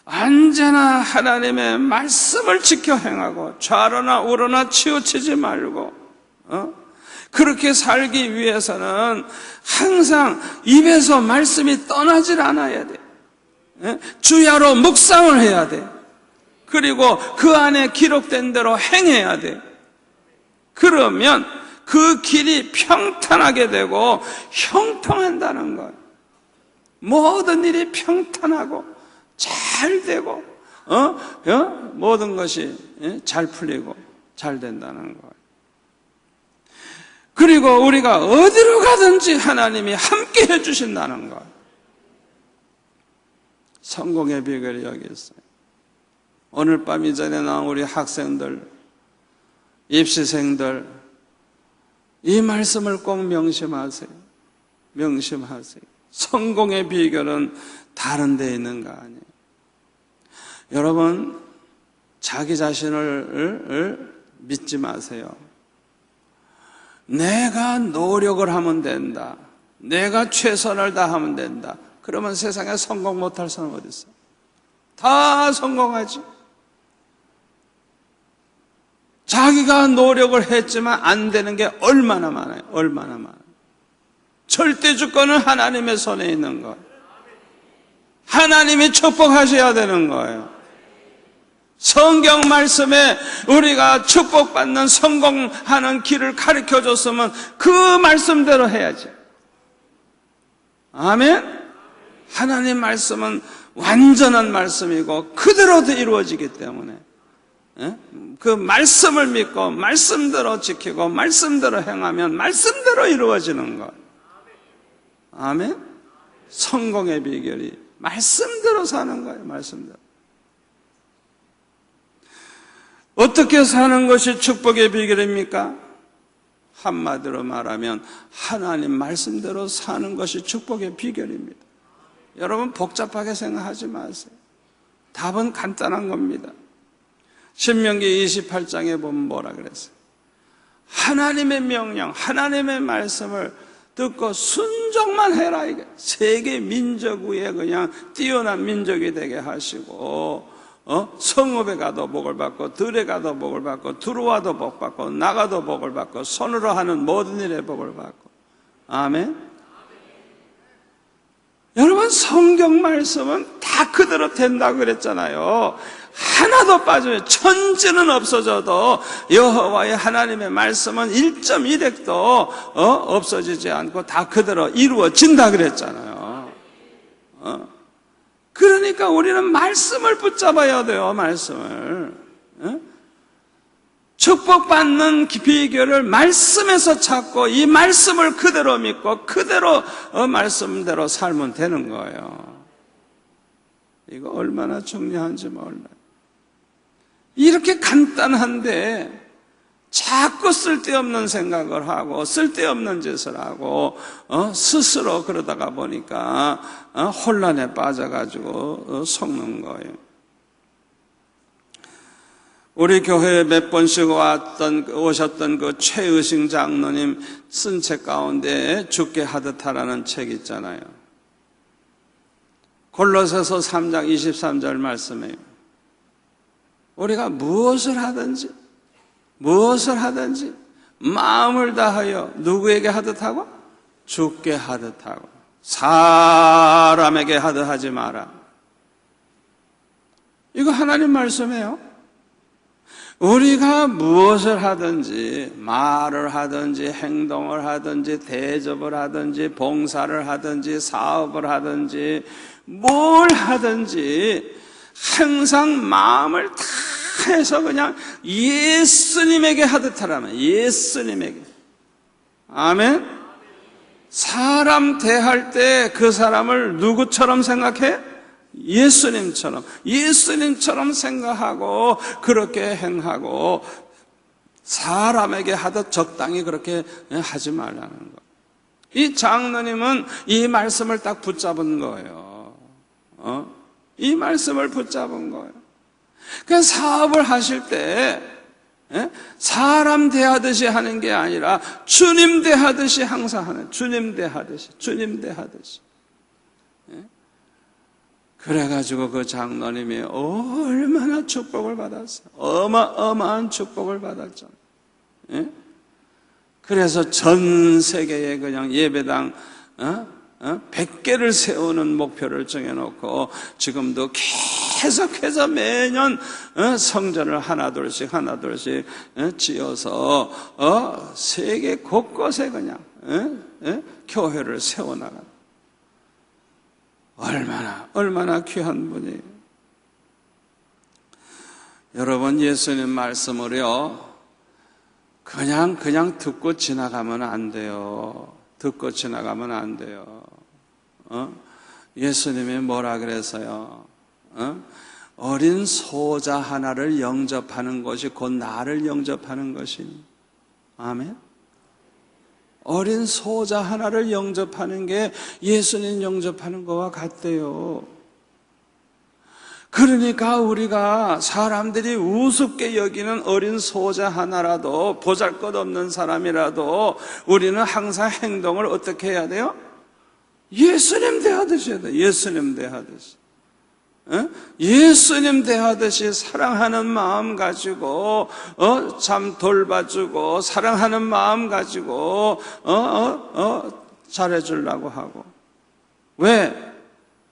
[SPEAKER 1] 언제나 하나님의 말씀을 지켜 행하고 좌로나 우로나 치우치지 말고 그렇게 살기 위해서는 항상 입에서 말씀이 떠나질 않아야 돼. 주야로 묵상을 해야 돼. 그리고 그 안에 기록된 대로 행해야 돼. 그러면 그 길이 평탄하게 되고 형통한다는 거예요. 모든 일이 평탄하고 잘 되고 모든 것이 잘 풀리고 잘 된다는 거예요. 그리고 우리가 어디로 가든지 하나님이 함께 해주신다는 거예요. 성공의 비결이 여기 있어요. 오늘 밤 이전에 나온 우리 학생들, 입시생들, 이 말씀을 꼭 명심하세요. 명심하세요. 성공의 비결은 다른 데 있는 거 아니에요. 여러분, 자기 자신을 믿지 마세요. 내가 노력을 하면 된다. 내가 최선을 다하면 된다. 그러면 세상에 성공 못할 사람 어디 있어요? 다 성공하지. 자기가 노력을 했지만 안 되는 게 얼마나 많아요. 얼마나 많아요. 절대 주권은 하나님의 손에 있는 거예요. 하나님이 축복하셔야 되는 거예요. 성경 말씀에 우리가 축복받는 성공하는 길을 가르쳐줬으면 그 말씀대로 해야지. 아멘? 하나님 말씀은 완전한 말씀이고 그대로도 이루어지기 때문에 그 말씀을 믿고 말씀대로 지키고 말씀대로 행하면 말씀대로 이루어지는 것. 아멘? 성공의 비결이 말씀대로 사는 거예요. 말씀대로. 어떻게 사는 것이 축복의 비결입니까? 한마디로 말하면 하나님 말씀대로 사는 것이 축복의 비결입니다. 여러분 복잡하게 생각하지 마세요. 답은 간단한 겁니다. 신명기 28장에 보면 뭐라 그랬어요? 하나님의 명령, 하나님의 말씀을 듣고 순종만 해라. 이게 세계 민족 위에 그냥 뛰어난 민족이 되게 하시고 성읍에 가도 복을 받고 들에 가도 복을 받고 들어와도 복 받고 나가도 복을 받고 손으로 하는 모든 일에 복을 받고. 아멘. 여러분 성경 말씀은 다 그대로 된다고 그랬잖아요. 하나도 빠져요. 천지는 없어져도 여호와의 하나님의 말씀은 1.1핵도 없어지지 않고 다 그대로 이루어진다 그랬잖아요. 그러니까 우리는 말씀을 붙잡아야 돼요. 말씀을. 축복받는 비결을 말씀에서 찾고 이 말씀을 그대로 믿고 그대로 말씀대로 살면 되는 거예요. 이거 얼마나 중요한지 몰라요. 이렇게 간단한데 자꾸 쓸데없는 생각을 하고 쓸데없는 짓을 하고 스스로 그러다가 보니까 혼란에 빠져가지고 속는 거예요. 우리 교회에 몇 번씩 오셨던 그 최의식 장로님 쓴 책 가운데 죽게 하듯 하라는 책 있잖아요. 골로새서 3장 23절 말씀이에요. 우리가 무엇을 하든지 마음을 다하여 누구에게 하듯 하고? 죽게 하듯 하고 사람에게 하듯 하지 마라. 이거 하나님 말씀이에요. 우리가 무엇을 하든지 말을 하든지 행동을 하든지 대접을 하든지 봉사를 하든지 사업을 하든지 뭘 하든지 항상 마음을 다 해서 그냥 예수님에게 하듯 하라면 예수님에게. 아멘. 사람 대할 때 그 사람을 누구처럼 생각해? 예수님처럼 생각하고 그렇게 행하고 사람에게 하듯 적당히 그렇게 하지 말라는 거. 이 장로님은 이 말씀을 딱 붙잡은 거예요. 이 말씀을 붙잡은 거예요. 그 사업을 하실 때 사람 대하듯이 하는 게 아니라 주님 대하듯이 항상 하는, 주님 대하듯이. 그래가지고 그 장로님이 얼마나 축복을 받았어요. 어마어마한 축복을 받았잖아요. 그래서 전 세계에 그냥 예배당 100개를 세우는 목표를 정해놓고 지금도 계속해서 매년 성전을 하나둘씩 지어서 세계 곳곳에 그냥 교회를 세워나간다. 얼마나 귀한 분이에요. 여러분, 예수님 말씀을요 그냥 듣고 지나가면 안 돼요. 예수님이 뭐라 그래서요? 어린 소자 하나를 영접하는 것이 곧 나를 영접하는 것이니. 아멘. 어린 소자 하나를 영접하는 게 예수님 영접하는 것과 같대요. 그러니까 우리가 사람들이 우습게 여기는 어린 소자 하나라도, 보잘것없는 사람이라도 우리는 항상 행동을 어떻게 해야 돼요? 예수님 대하듯이 해야 돼요. 예수님 대하듯이 사랑하는 마음 가지고 참 돌봐주고 사랑하는 마음 가지고 잘해주려고 하고. 왜?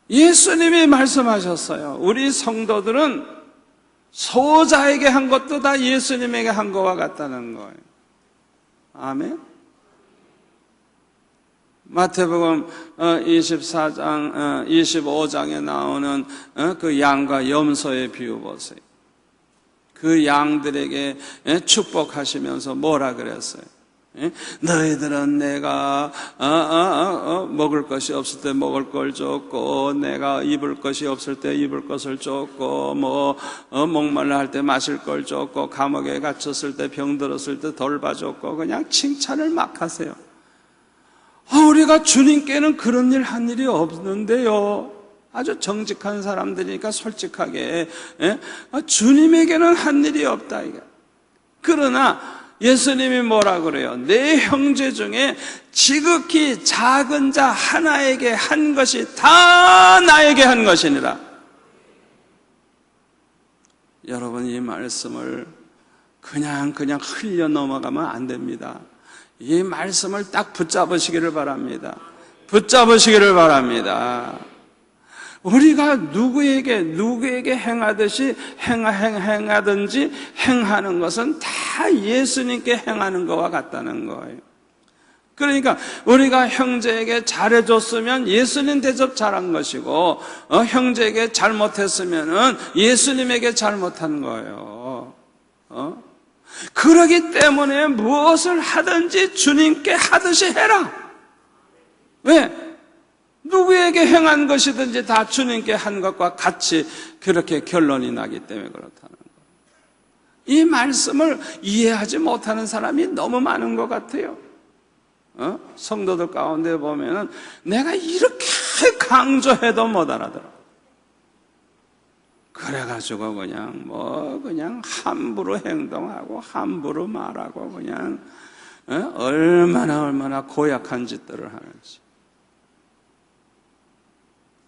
[SPEAKER 1] 예수님이 말씀하셨어요. 우리 성도들은 소자에게 한 것도 다 예수님에게 한 것과 같다는 거예요. 아멘. 마태복음 24장, 25장에 나오는 그 양과 염소의 비유 보세요. 그 양들에게 축복하시면서 뭐라 그랬어요? 너희들은 내가 먹을 것이 없을 때 먹을 걸 줬고, 내가 입을 것이 없을 때 입을 것을 줬고, 목말라 할 때 마실 걸 줬고, 감옥에 갇혔을 때 병들었을 때 돌봐줬고, 그냥 칭찬을 막 하세요. 우리가 주님께는 그런 일 한 일이 없는데요. 아주 정직한 사람들이니까 솔직하게 주님에게는 한 일이 없다 이거. 그러나 예수님이 뭐라 그래요? 내 형제 중에 지극히 작은 자 하나에게 한 것이 다 나에게 한 것이니라. 여러분, 이 말씀을 그냥 흘려 넘어가면 안 됩니다. 이 말씀을 딱 붙잡으시기를 바랍니다. 우리가 누구에게 행하든지 행하는 것은 다 예수님께 행하는 것과 같다는 거예요. 그러니까 우리가 형제에게 잘해줬으면 예수님 대접 잘한 것이고, 형제에게 잘못했으면 예수님에게 잘못한 거예요. 그러기 때문에 무엇을 하든지 주님께 하듯이 해라. 왜? 우리에게 행한 것이든지 다 주님께 한 것과 같이 그렇게 결론이 나기 때문에 그렇다는 거예요. 이 말씀을 이해하지 못하는 사람이 너무 많은 것 같아요. 성도들 가운데 보면은 내가 이렇게 강조해도 못 알아들어. 그래가지고 그냥 함부로 행동하고 함부로 말하고 그냥 얼마나 고약한 짓들을 하는지.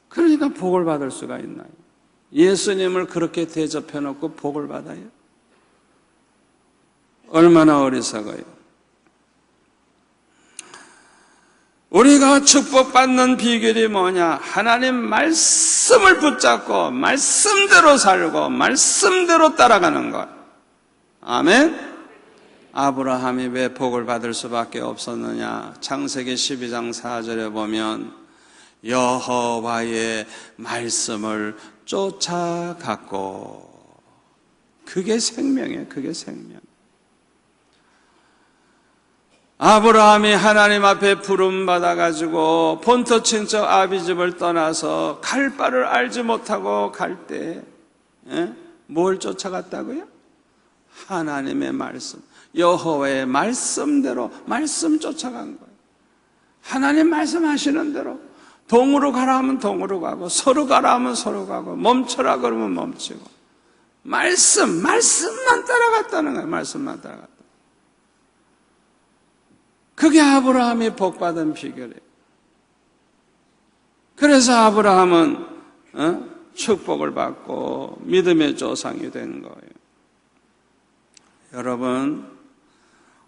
[SPEAKER 1] 그러니까 복을 받을 수가 있나요? 예수님을 그렇게 대접해놓고 복을 받아요? 얼마나 어리석어요. 우리가 축복받는 비결이 뭐냐? 하나님 말씀을 붙잡고 말씀대로 살고 말씀대로 따라가는 것. 아멘. 아브라함이 왜 복을 받을 수밖에 없었느냐? 창세기 12장 4절에 보면 여호와의 말씀을 쫓아갔고, 그게 생명이에요. 그게 생명. 아브라함이 하나님 앞에 부름 받아가지고 본토 친척 아비집을 떠나서 갈 바를 알지 못하고 갈 때 뭘 쫓아갔다고요? 하나님의 말씀, 여호와의 말씀대로 말씀 쫓아간 거예요. 하나님 말씀하시는 대로 동으로 가라 하면 동으로 가고, 서로 가라 하면 서로 가고, 멈춰라 그러면 멈추고, 말씀만 따라갔다는 거예요. 말씀만 따라갔다. 그게 아브라함이 복받은 비결이에요. 그래서 아브라함은 축복을 받고 믿음의 조상이 된 거예요. 여러분,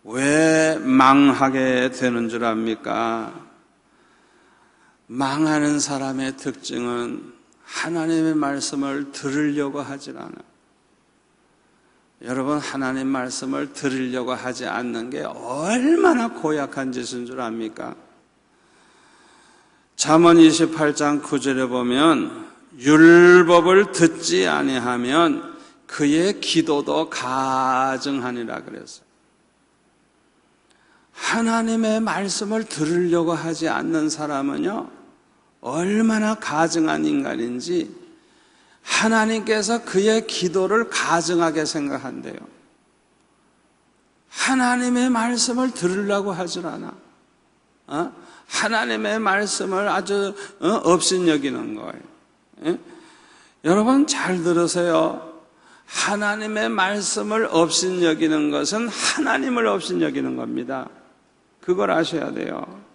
[SPEAKER 1] 왜 망하게 되는 줄 압니까? 망하는 사람의 특징은 하나님의 말씀을 들으려고 하질 않아요. 여러분, 하나님 말씀을 들으려고 하지 않는 게 얼마나 고약한 짓인 줄 압니까? 잠언 28장 9절에 보면 율법을 듣지 아니하면 그의 기도도 가증하니라 그랬어요. 하나님의 말씀을 들으려고 하지 않는 사람은요, 얼마나 가증한 인간인지 하나님께서 그의 기도를 가증하게 생각한대요. 하나님의 말씀을 들으려고 하질 않아. 하나님의 말씀을 아주 업신여기는 거예요. 여러분 잘 들으세요. 하나님의 말씀을 업신여기는 것은 하나님을 업신여기는 겁니다. 그걸 아셔야 돼요.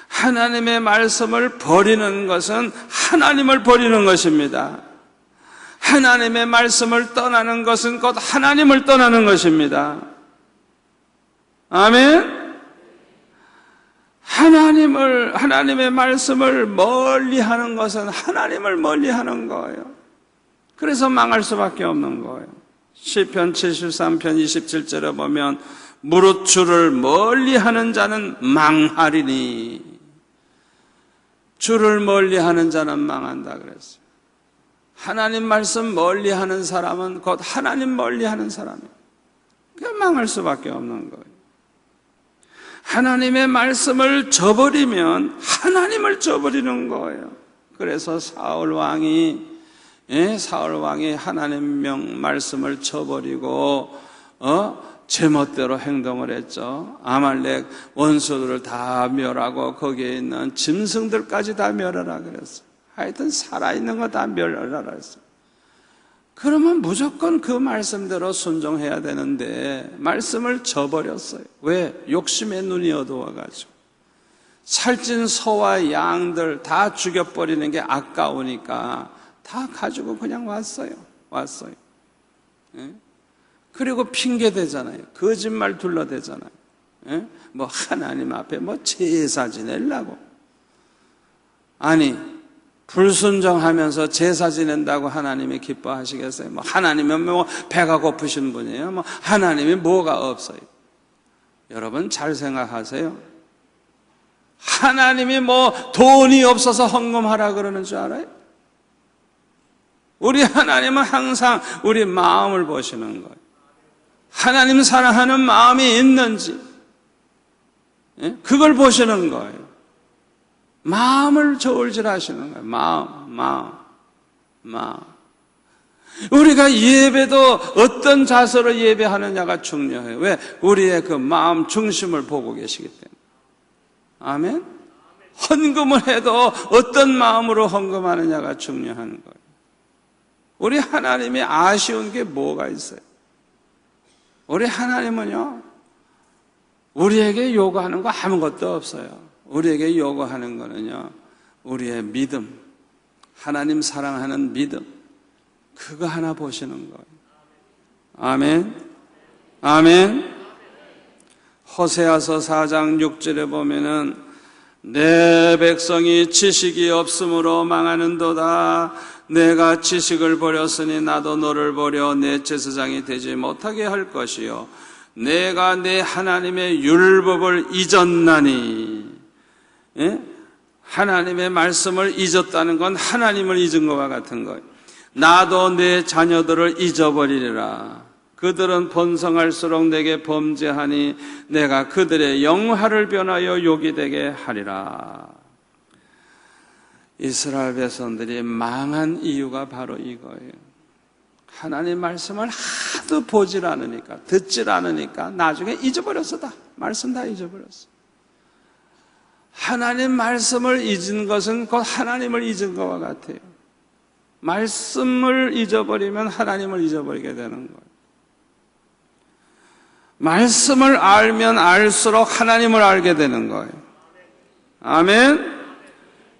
[SPEAKER 1] 하나님의 말씀을 버리는 것은 하나님을 버리는 것입니다. 하나님의 말씀을 떠나는 것은 곧 하나님을 떠나는 것입니다. 아멘. 하나님의 말씀을 멀리하는 것은 하나님을 멀리하는 거예요. 그래서 망할 수밖에 없는 거예요. 시편 73편 27절에 보면 무릇 주를 멀리하는 자는 망하리니, 주를 멀리하는 자는 망한다 그랬어요. 하나님 말씀 멀리하는 사람은 곧 하나님 멀리하는 사람이에요. 그냥 망할 수밖에 없는 거예요. 하나님의 말씀을 저버리면 하나님을 저버리는 거예요. 그래서 사울 왕이 하나님 말씀을 저버리고 제멋대로 행동을 했죠. 아말렉 원수들을 다 멸하고 거기에 있는 짐승들까지 다 멸하라 그랬어요. 하여튼 살아있는 거 다 멸하라 그랬어요. 그러면 무조건 그 말씀대로 순종해야 되는데 말씀을 저버렸어요. 왜? 욕심의 눈이 어두워가지고. 살찐 소와 양들 다 죽여버리는 게 아까우니까 다 가지고 그냥 왔어요. 그리고 핑계대잖아요. 거짓말 둘러대잖아요. 뭐 하나님 앞에 뭐 제사 지내려고. 아니, 불순종하면서 제사 지낸다고 하나님이 기뻐하시겠어요? 뭐 하나님은 뭐 배가 고프신 분이에요? 뭐 하나님이 뭐가 없어요? 여러분 잘 생각하세요. 하나님이 뭐 돈이 없어서 헌금하라 그러는 줄 알아요? 우리 하나님은 항상 우리 마음을 보시는 거예요. 하나님 사랑하는 마음이 있는지 그걸 보시는 거예요. 마음을 저울질하시는 거예요. 마음. 우리가 예배도 어떤 자세로 예배하느냐가 중요해요. 왜? 우리의 그 마음 중심을 보고 계시기 때문에. 아멘? 헌금을 해도 어떤 마음으로 헌금하느냐가 중요한 거예요. 우리 하나님이 아쉬운 게 뭐가 있어요? 우리 하나님은요, 우리에게 요구하는 거 아무것도 없어요. 우리에게 요구하는 거는요, 우리의 믿음, 하나님 사랑하는 믿음, 그거 하나 보시는 거예요. 아멘. 아멘. 호세아서 4장 6절에 보면은 내 백성이 지식이 없으므로 망하는도다. 내가 지식을 버렸으니 나도 너를 버려 내 제사장이 되지 못하게 할 것이요 내가 내 하나님의 율법을 잊었나니. 예? 하나님의 말씀을 잊었다는 건 하나님을 잊은 것과 같은 거예요. 나도 내 자녀들을 잊어버리리라. 그들은 번성할수록 내게 범죄하니 내가 그들의 영화를 변하여 욕이 되게 하리라. 이스라엘 백성들이 망한 이유가 바로 이거예요. 하나님 말씀을 하도 보질 않으니까, 듣질 않으니까 나중에 잊어버렸어. 다 말씀 다 잊어버렸어. 하나님 말씀을 잊은 것은 곧 하나님을 잊은 것과 같아요. 말씀을 잊어버리면 하나님을 잊어버리게 되는 거예요. 말씀을 알면 알수록 하나님을 알게 되는 거예요. 아멘.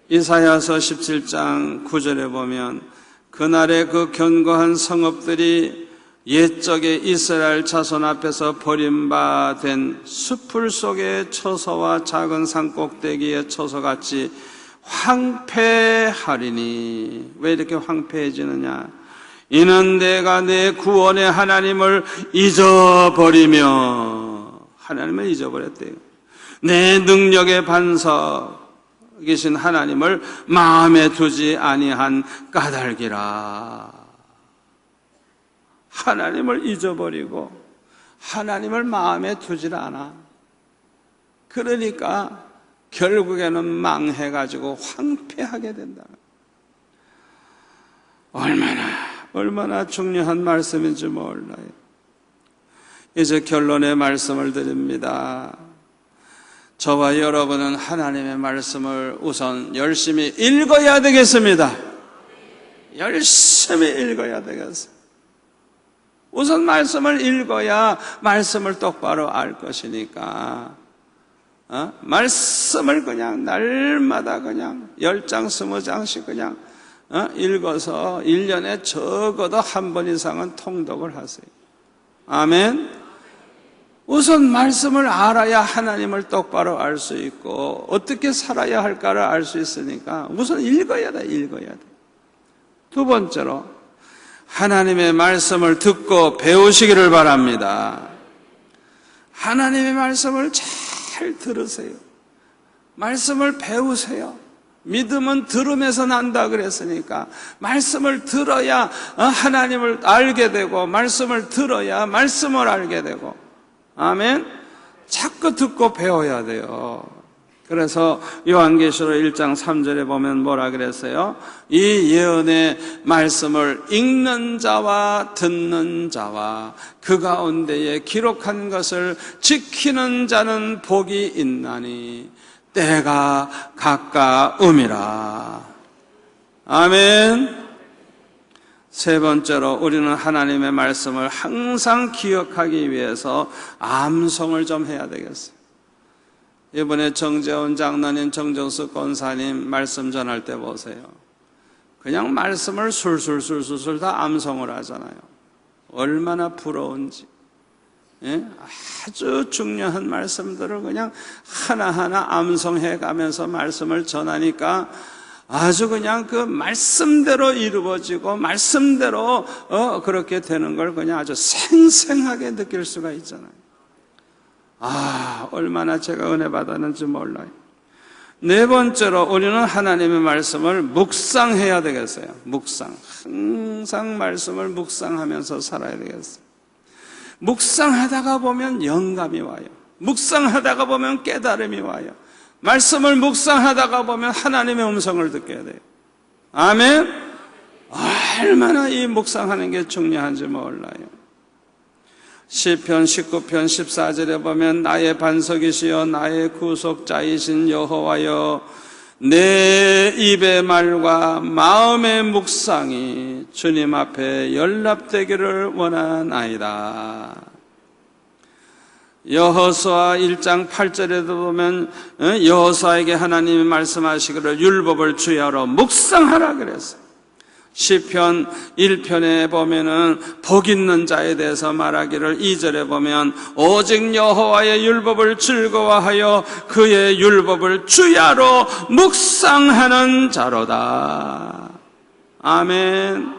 [SPEAKER 1] 이사야서 17장 9절에 보면 그날에 그 견고한 성읍들이 옛적에 이스라엘 자손 앞에서 버림받은 숲풀 속의 처소와 작은 산 꼭대기의 처소같이 황폐하리니. 왜 이렇게 황폐해지느냐? 이는 내가 내 구원의 하나님을 잊어버리며, 하나님을 잊어버렸대요. 내 능력의 반석이신 하나님을 마음에 두지 아니한 까닭이라. 하나님을 잊어버리고 하나님을 마음에 두질 않아. 그러니까 결국에는 망해가지고 황폐하게 된다. 얼마나 중요한 말씀인지 몰라요. 이제 결론의 말씀을 드립니다. 저와 여러분은 하나님의 말씀을 우선 열심히 읽어야 되겠습니다. 열심히 읽어야 되겠어요. 우선 말씀을 읽어야 말씀을 똑바로 알 것이니까, 말씀을 그냥 날마다 그냥 10장, 20장씩 그냥 읽어서 1년에 적어도 한 번 이상은 통독을 하세요. 아멘. 우선 말씀을 알아야 하나님을 똑바로 알 수 있고 어떻게 살아야 할까를 알 수 있으니까 우선 읽어야 돼. 두 번째로 하나님의 말씀을 듣고 배우시기를 바랍니다. 하나님의 말씀을 잘 들으세요. 말씀을 배우세요. 믿음은 들음에서 난다 그랬으니까 말씀을 들어야 하나님을 알게 되고, 말씀을 들어야 말씀을 알게 되고. 아멘. 자꾸 듣고 배워야 돼요. 그래서 요한계시록 1장 3절에 보면 뭐라 그랬어요? 이 예언의 말씀을 읽는 자와 듣는 자와 그 가운데에 기록한 것을 지키는 자는 복이 있나니 때가 가까움이라. 아멘. 세 번째로 우리는 하나님의 말씀을 항상 기억하기 위해서 암송을 좀 해야 되겠어요. 이번에 정재훈 장로님, 정정숙 권사님 말씀 전할 때 보세요. 그냥 말씀을 술술 다 암송을 하잖아요. 얼마나 부러운지. 예? 아주 중요한 말씀들을 그냥 하나하나 암송해 가면서 말씀을 전하니까 아주 그냥 그 말씀대로 이루어지고 말씀대로 그렇게 되는 걸 그냥 아주 생생하게 느낄 수가 있잖아요. 얼마나 제가 은혜 받았는지 몰라요. 네 번째로 우리는 하나님의 말씀을 묵상해야 되겠어요. 묵상. 항상 말씀을 묵상하면서 살아야 되겠어요. 묵상하다가 보면 영감이 와요. 묵상하다가 보면 깨달음이 와요. 말씀을 묵상하다가 보면 하나님의 음성을 듣게 돼요. 아멘. 얼마나 이 묵상하는 게 중요한지 몰라요. 시편 19편 14절에 보면 나의 반석이시여 나의 구속자이신 여호와여 내 입의 말과 마음의 묵상이 주님 앞에 연락되기를 원하나이다. 여호수아 1장 8절에도 보면 여호수아에게 하나님이 말씀하시기를 율법을 주야로 묵상하라 그랬어요. 시편 1편에 보면은 복 있는 자에 대해서 말하기를 2절에 보면 오직 여호와의 율법을 즐거워하여 그의 율법을 주야로 묵상하는 자로다. 아멘.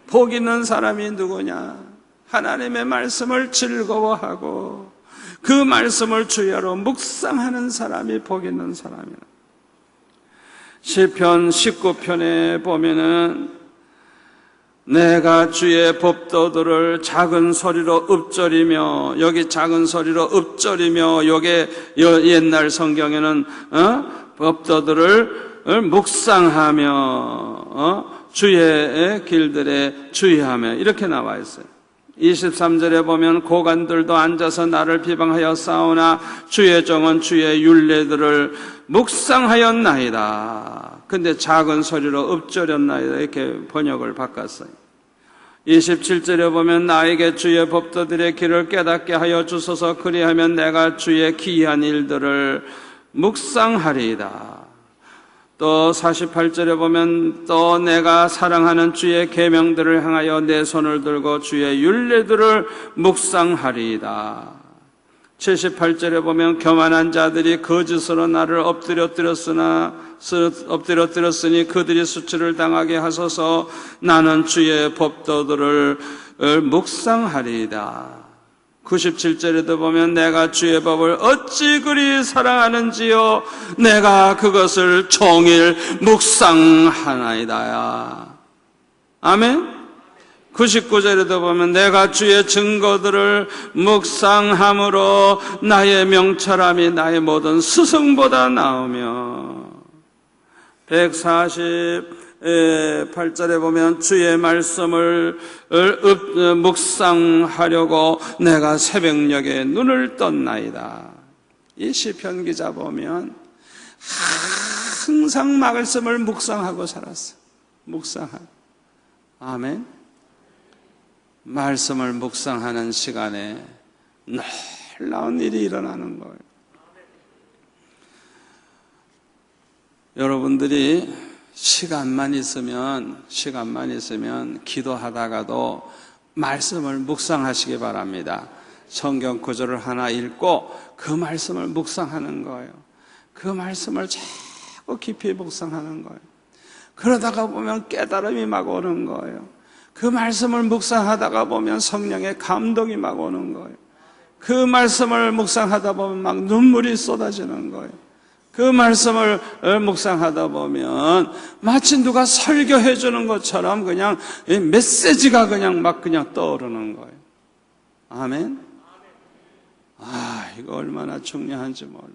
[SPEAKER 1] 복 있는 사람이 누구냐? 하나님의 말씀을 즐거워하고 그 말씀을 주야로 묵상하는 사람이 복 있는 사람이라. 시편 19편에 보면은 내가 주의 법도들을 작은 소리로 읊조리며, 여기 작은 소리로 읊조리며, 요게 옛날 성경에는 법도들을 묵상하며 주의 길들에 주의하며 이렇게 나와 있어요. 23절에 보면 고관들도 앉아서 나를 비방하여 싸우나 주의 종은 주의 율례들을 묵상하였나이다. 근데 작은 소리로 읊조렸나이다 이렇게 번역을 바꿨어요. 27절에 보면 나에게 주의 법도들의 길을 깨닫게 하여 주소서 그리하면 내가 주의 기이한 일들을 묵상하리이다. 또 48절에 보면 또 내가 사랑하는 주의 계명들을 향하여 내 손을 들고 주의 율례들을 묵상하리이다. 78절에 보면 교만한 자들이 거짓으로 나를 엎드려뜨렸으니 그들이 수치를 당하게 하소서. 나는 주의 법도들을 묵상하리이다. 97절에도 보면 내가 주의 법을 어찌 그리 사랑하는지요 내가 그것을 종일 묵상하나이다. 아멘. 99절에도 보면 내가 주의 증거들을 묵상함으로 나의 명철함이 나의 모든 스승보다 나으며 148절에 보면 주의 말씀을 묵상하려고 내가 새벽녘에 눈을 떴나이다. 이 시편 기자 보면 항상 말씀을 묵상하고 살았어. 묵상하고. 아멘. 말씀을 묵상하는 시간에 놀라운 일이 일어나는 거예요. 여러분들이 시간만 있으면 기도하다가도 말씀을 묵상하시기 바랍니다. 성경 구절을 하나 읽고 그 말씀을 묵상하는 거예요. 그 말씀을 자꾸 깊이 묵상하는 거예요. 그러다가 보면 깨달음이 막 오는 거예요. 그 말씀을 묵상하다가 보면 성령의 감동이 막 오는 거예요. 그 말씀을 묵상하다 보면 막 눈물이 쏟아지는 거예요. 그 말씀을 묵상하다 보면 마치 누가 설교해 주는 것처럼 그냥 메시지가 그냥 떠오르는 거예요. 아멘. 이거 얼마나 중요한지 몰라.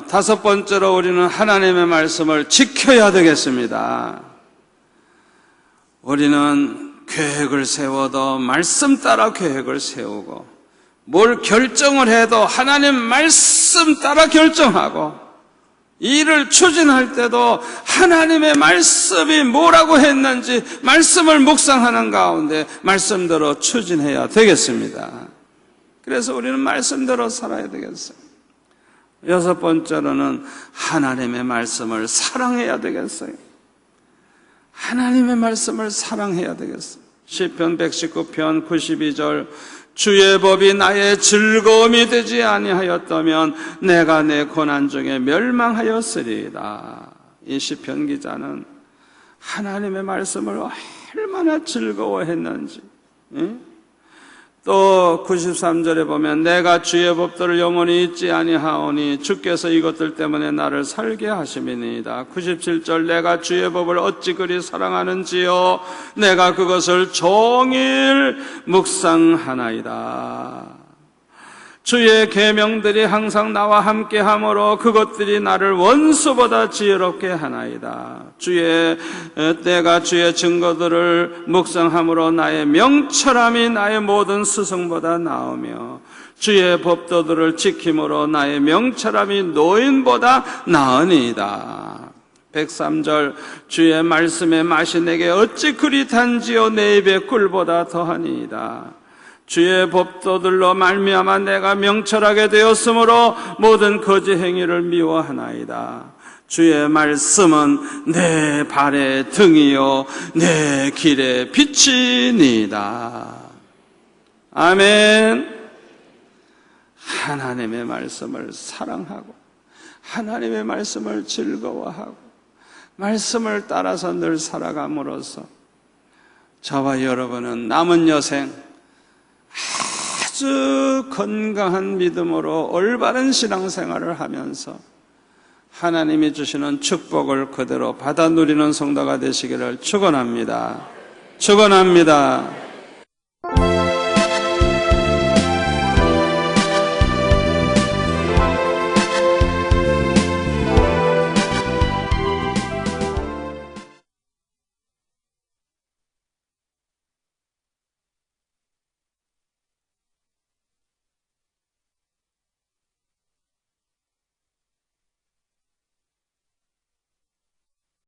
[SPEAKER 1] 다섯 번째로 우리는 하나님의 말씀을 지켜야 되겠습니다. 우리는 계획을 세워도 말씀 따라 계획을 세우고, 뭘 결정을 해도 하나님 말씀 따라 결정하고, 일을 추진할 때도 하나님의 말씀이 뭐라고 했는지 말씀을 묵상하는 가운데 말씀대로 추진해야 되겠습니다. 그래서 우리는 말씀대로 살아야 되겠어요. 여섯 번째로는 하나님의 말씀을 사랑해야 되겠어요. 하나님의 말씀을 사랑해야 되겠어요. 시편 119편 92절 주의 법이 나의 즐거움이 되지 아니하였다면 내가 내 고난 중에 멸망하였으리이다. 이 시편 기자는 하나님의 말씀을 얼마나 즐거워했는지, 또 93절에 보면 내가 주의 법도를 영원히 잊지 아니하오니 주께서 이것들 때문에 나를 살게 하심이니이다. 97절 내가 주의 법을 어찌 그리 사랑하는지요 내가 그것을 종일 묵상하나이다. 주의 계명들이 항상 나와 함께하므로 그것들이 나를 원수보다 지혜롭게 하나이다. 내가 주의 증거들을 묵상함으로 나의 명철함이 나의 모든 스승보다 나으며 주의 법도들을 지킴으로 나의 명철함이 노인보다 나으니이다. 103절 주의 말씀의 맛이 내게 어찌 그리 단지요 내 입의 꿀보다 더하니이다. 주의 법도들로 말미암아 내가 명철하게 되었으므로 모든 거짓 행위를 미워하나이다. 주의 말씀은 내 발의 등이요 내 길의 빛이니이다. 아멘. 하나님의 말씀을 사랑하고 하나님의 말씀을 즐거워하고 말씀을 따라서 늘 살아감으로써 저와 여러분은 남은 여생 아주 건강한 믿음으로 올바른 신앙생활을 하면서 하나님이 주시는 축복을 그대로 받아 누리는 성도가 되시기를 축원합니다. 축원합니다.